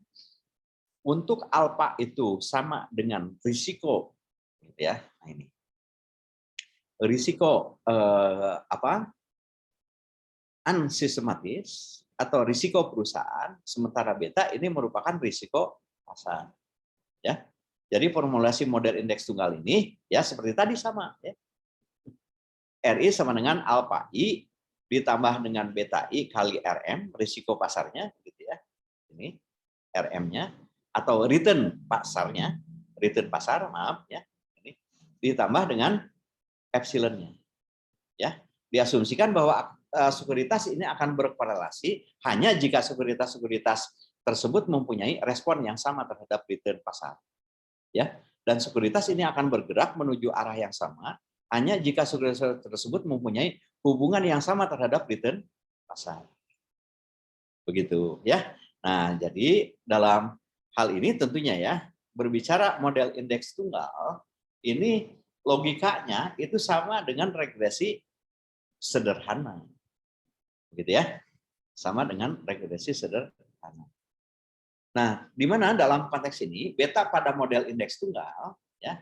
S1: untuk alfa itu sama dengan risiko gitu ya. Nah, ini. Risiko unsistematis atau risiko perusahaan, sementara beta ini merupakan risiko pasar. Ya, jadi formulasi model indeks tunggal ini ya seperti tadi sama. Ya. RI sama dengan alfa I ditambah dengan beta I kali RM risiko pasarnya, gitu ya. Ini RM-nya atau return pasarnya, return pasar maaf ya. Ini ditambah dengan epsilonnya. Ya, diasumsikan bahwa sekuritas ini akan berkorelasi hanya jika sekuritas-sekuritas tersebut mempunyai respon yang sama terhadap return pasar. Ya, dan sekuritas ini akan bergerak menuju arah yang sama hanya jika sekuritas tersebut mempunyai hubungan yang sama terhadap return pasar. Begitu ya. Nah, jadi dalam hal ini tentunya ya berbicara model indeks tunggal ini logikanya itu sama dengan regresi sederhana. Begitu ya. Sama dengan regresi sederhana. Nah, di mana dalam konteks ini beta pada model indeks tunggal ya.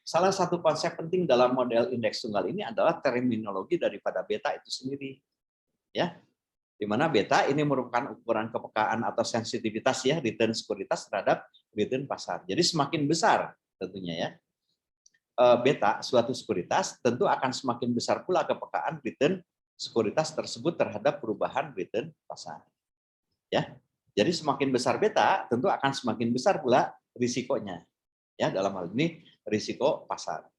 S1: Salah satu konsep penting dalam model indeks tunggal ini adalah terminologi daripada beta itu sendiri. Ya. Di mana beta ini merupakan ukuran kepekaan atau sensitivitas ya return sekuritas terhadap return pasar. Jadi semakin besar tentunya ya beta suatu sekuritas tentu akan semakin besar pula kepekaan return sekuritas tersebut terhadap perubahan return pasar. Ya, jadi semakin besar beta, tentu akan semakin besar pula risikonya. Ya, dalam hal ini risiko pasar.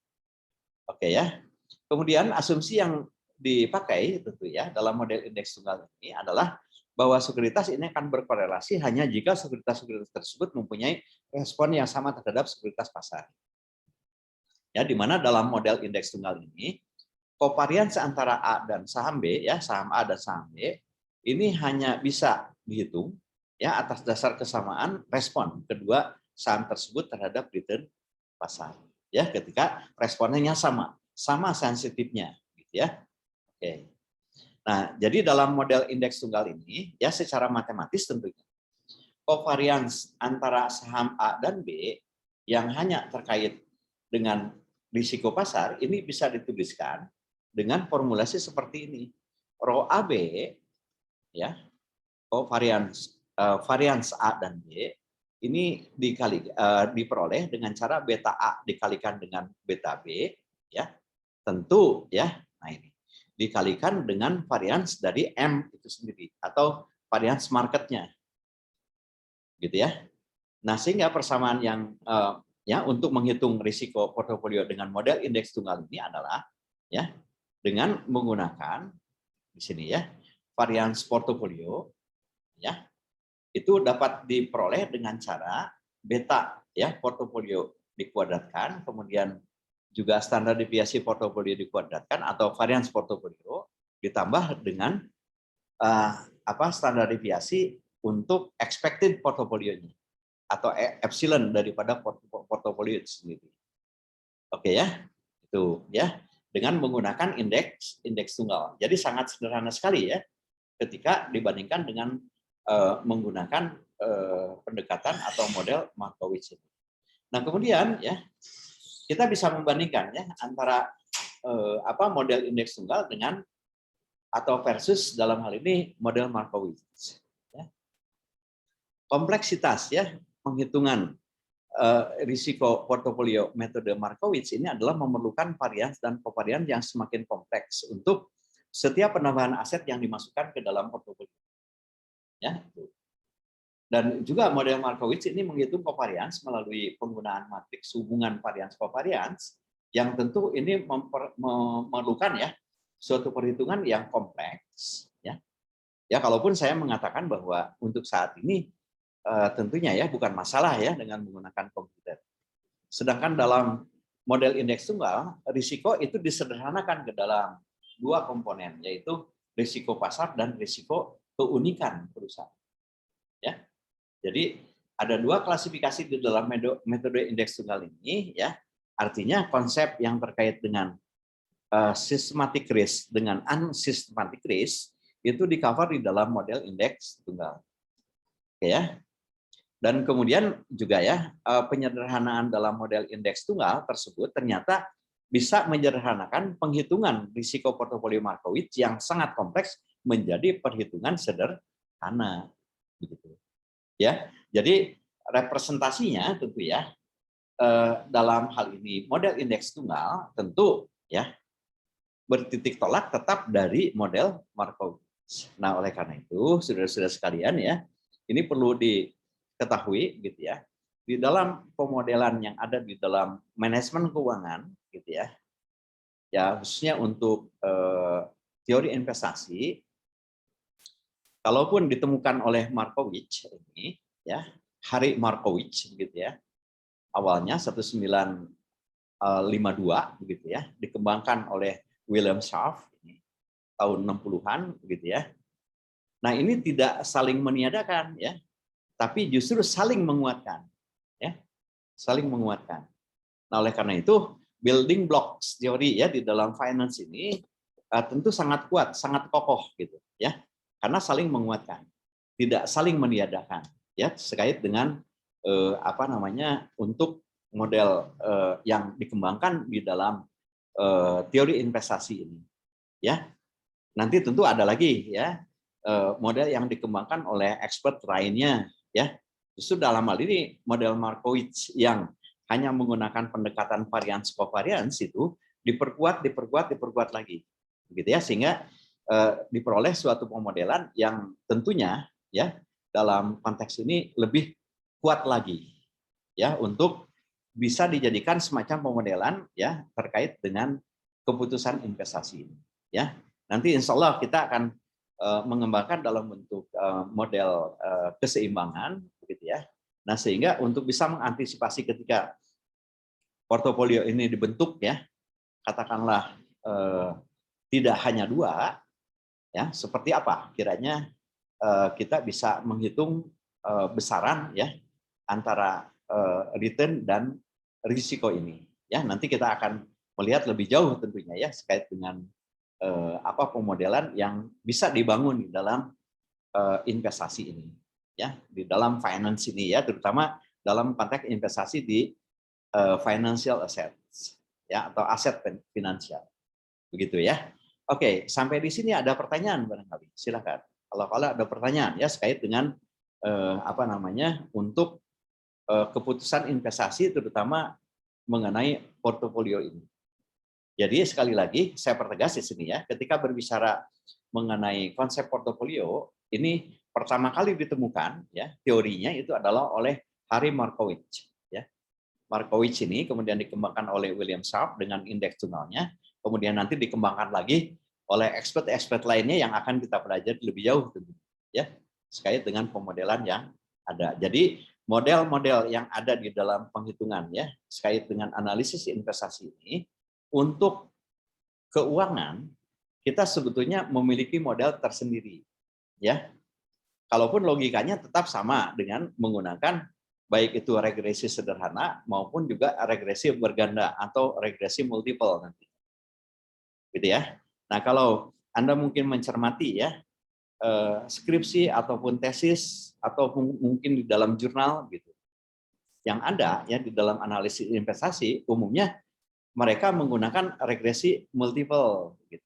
S1: Oke ya. Kemudian asumsi yang dipakai tentu ya dalam model indeks tunggal ini adalah bahwa sekuritas ini akan berkorelasi hanya jika sekuritas-sekuritas tersebut mempunyai respon yang sama terhadap sekuritas pasar. Ya, di mana dalam model indeks tunggal ini kovarians antara A dan saham B, ya saham A dan saham B, ini hanya bisa dihitung ya atas dasar kesamaan respon kedua saham tersebut terhadap return pasar. Ya, ketika responnya sama sensitifnya, gitu ya. Oke. Nah, jadi dalam model indeks tunggal ini, ya secara matematis tentunya, kovarians antara saham A dan B yang hanya terkait dengan risiko pasar ini bisa dituliskan dengan formulasi seperti ini. Rho AB, ya, varians A dan B ini diperoleh dengan cara beta A dikalikan dengan beta B, ya, tentu ya. Nah ini dikalikan dengan varians dari M itu sendiri atau varians marketnya, gitu ya. Nah sehingga persamaan yang ya untuk menghitung risiko portofolio dengan model indeks tunggal ini adalah ya dengan menggunakan di sini ya varians portofolio ya itu dapat diperoleh dengan cara beta ya portofolio dikuadratkan, kemudian juga standar deviasi portofolio dikuadratkan atau varians portofolio ditambah dengan standar deviasi untuk expected portofolionya atau epsilon daripada portofolio itu sendiri. Oke ya, itu ya dengan menggunakan indeks tunggal. Jadi sangat sederhana sekali ya ketika dibandingkan dengan menggunakan pendekatan atau model Markowitz. Nah kemudian ya kita bisa membandingkan ya antara model indeks tunggal dengan atau versus dalam hal ini model Markowitz. Ya. Kompleksitas ya penghitungan risiko portofolio metode Markowitz ini adalah memerlukan varians dan kovarians yang semakin kompleks untuk setiap penambahan aset yang dimasukkan ke dalam portofolio. Ya, dan juga model Markowitz ini menghitung kovarians melalui penggunaan matriks hubungan varians kovarians yang tentu ini memerlukan ya suatu perhitungan yang kompleks ya. Ya kalaupun saya mengatakan bahwa untuk saat ini tentunya ya bukan masalah ya dengan menggunakan komputer. Sedangkan dalam model indeks tunggal risiko itu disederhanakan ke dalam dua komponen yaitu risiko pasar dan risiko keunikan perusahaan. Ya. Jadi ada dua klasifikasi di dalam metode indeks tunggal ini ya. Artinya konsep yang terkait dengan systematic risk dengan unsystematic risk itu di-cover di dalam model indeks tunggal. Oke ya. Dan kemudian juga ya penyederhanaan dalam model indeks tunggal tersebut ternyata bisa menyederhanakan penghitungan risiko portofolio Markowitz yang sangat kompleks menjadi perhitungan sederhana begitu. Ya, jadi representasinya tentu ya dalam hal ini model indeks tunggal tentu ya bertitik tolak tetap dari model Markowitz. Nah, oleh karena itu saudara-saudara sekalian ya, ini perlu diketahui gitu ya. Di dalam pemodelan yang ada di dalam manajemen keuangan gitu ya. Ya, khususnya untuk teori investasi kalaupun ditemukan oleh Markowitz ini ya, Harry Markowitz gitu ya. Awalnya 1952 begitu ya, dikembangkan oleh William Schaff ini tahun 60-an begitu ya. Nah, ini tidak saling meniadakan ya, tapi justru saling menguatkan ya. Saling menguatkan. Nah, oleh karena itu building blocks teori ya di dalam finance ini tentu sangat kuat, sangat kokoh gitu ya. Karena saling menguatkan, tidak saling meniadakan ya terkait dengan untuk model yang dikembangkan di dalam teori investasi ini ya. Nanti tentu ada lagi ya model yang dikembangkan oleh expert lainnya ya. Justru dalam hal ini model Markowitz yang hanya menggunakan pendekatan varians covariance itu diperkuat lagi gitu ya, sehingga diperoleh suatu pemodelan yang tentunya ya dalam konteks ini lebih kuat lagi ya untuk bisa dijadikan semacam pemodelan ya terkait dengan keputusan investasi ini ya. Nanti insya Allah kita akan mengembangkan dalam bentuk model keseimbangan begitu ya. Nah, sehingga untuk bisa mengantisipasi ketika portofolio ini dibentuk ya, katakanlah tidak hanya 2 ya, seperti apa kiranya kita bisa menghitung besaran ya antara return dan risiko ini ya. Nanti kita akan melihat lebih jauh tentunya ya terkait dengan apa pemodelan yang bisa dibangun di dalam investasi ini ya, di dalam finance ini ya, terutama dalam konteks investasi di financial assets ya atau aset finansial begitu ya. Oke, sampai di sini ada pertanyaan barangkali, silakan. Kalau ada pertanyaan ya terkait dengan apa namanya untuk keputusan investasi terutama mengenai portofolio ini. Jadi sekali lagi saya pertegas di sini ya, ketika berbicara mengenai konsep portofolio ini pertama kali ditemukan ya teorinya itu adalah oleh Harry Markowitz ya. Markowitz ini kemudian dikembangkan oleh William Sharpe dengan indeks tunggalnya, kemudian nanti dikembangkan lagi oleh expert lainnya yang akan kita pelajari lebih jauh ya terkait dengan pemodelan yang ada. Jadi model-model yang ada di dalam penghitungan ya terkait dengan analisis investasi ini untuk keuangan kita sebetulnya memiliki model tersendiri ya. Kalaupun logikanya tetap sama dengan menggunakan baik itu regresi sederhana maupun juga regresi berganda atau regresi multiple nanti. Gitu ya. Nah, kalau Anda mungkin mencermati ya skripsi ataupun tesis atau mungkin di dalam jurnal gitu. Yang ada ya di dalam analisis investasi umumnya mereka menggunakan regresi multiple gitu.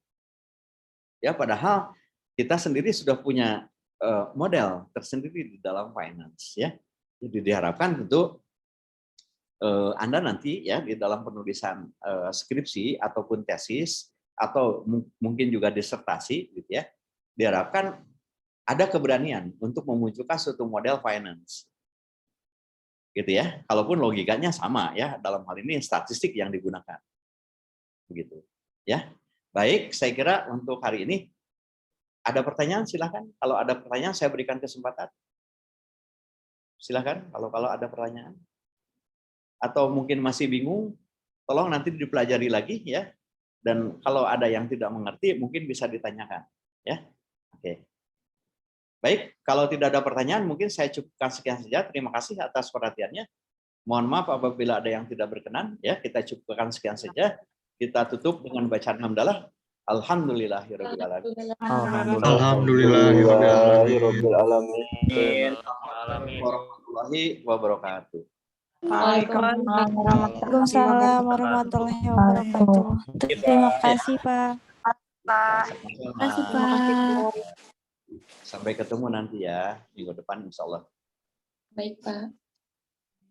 S1: Ya, padahal kita sendiri sudah punya model tersendiri di dalam finance ya. Jadi diharapkan tentu Anda nanti ya di dalam penulisan skripsi ataupun tesis atau mungkin juga disertasi gitu ya. Diharapkan ada keberanian untuk memunculkan suatu model finance. Gitu ya. Kalaupun logikanya sama ya, dalam hal ini statistik yang digunakan. Begitu. Ya. Baik, saya kira untuk hari ini ada pertanyaan silakan. Kalau ada pertanyaan saya berikan kesempatan. Silakan kalau ada pertanyaan. Atau mungkin masih bingung, tolong nanti dipelajari lagi ya. Dan kalau ada yang tidak mengerti mungkin bisa ditanyakan, ya. Oke. Baik, kalau tidak ada pertanyaan mungkin saya cukupkan sekian saja. Terima kasih atas perhatiannya. Mohon maaf apabila ada yang tidak berkenan, ya. Kita cukupkan sekian saja. Kita tutup dengan bacaan hamdalah. Alhamdulillahirabbil alamin.
S3: Alhamdulillahirabbil alamin.
S1: Warahmatullahi wabarakatuh.
S2: Waalaikumsalam warahmatullahi wabarakatuh. Terima kasih, Pak. Terima kasih, Pak.
S1: Sampai ketemu nanti ya minggu depan insya Allah.
S4: Baik, Pak.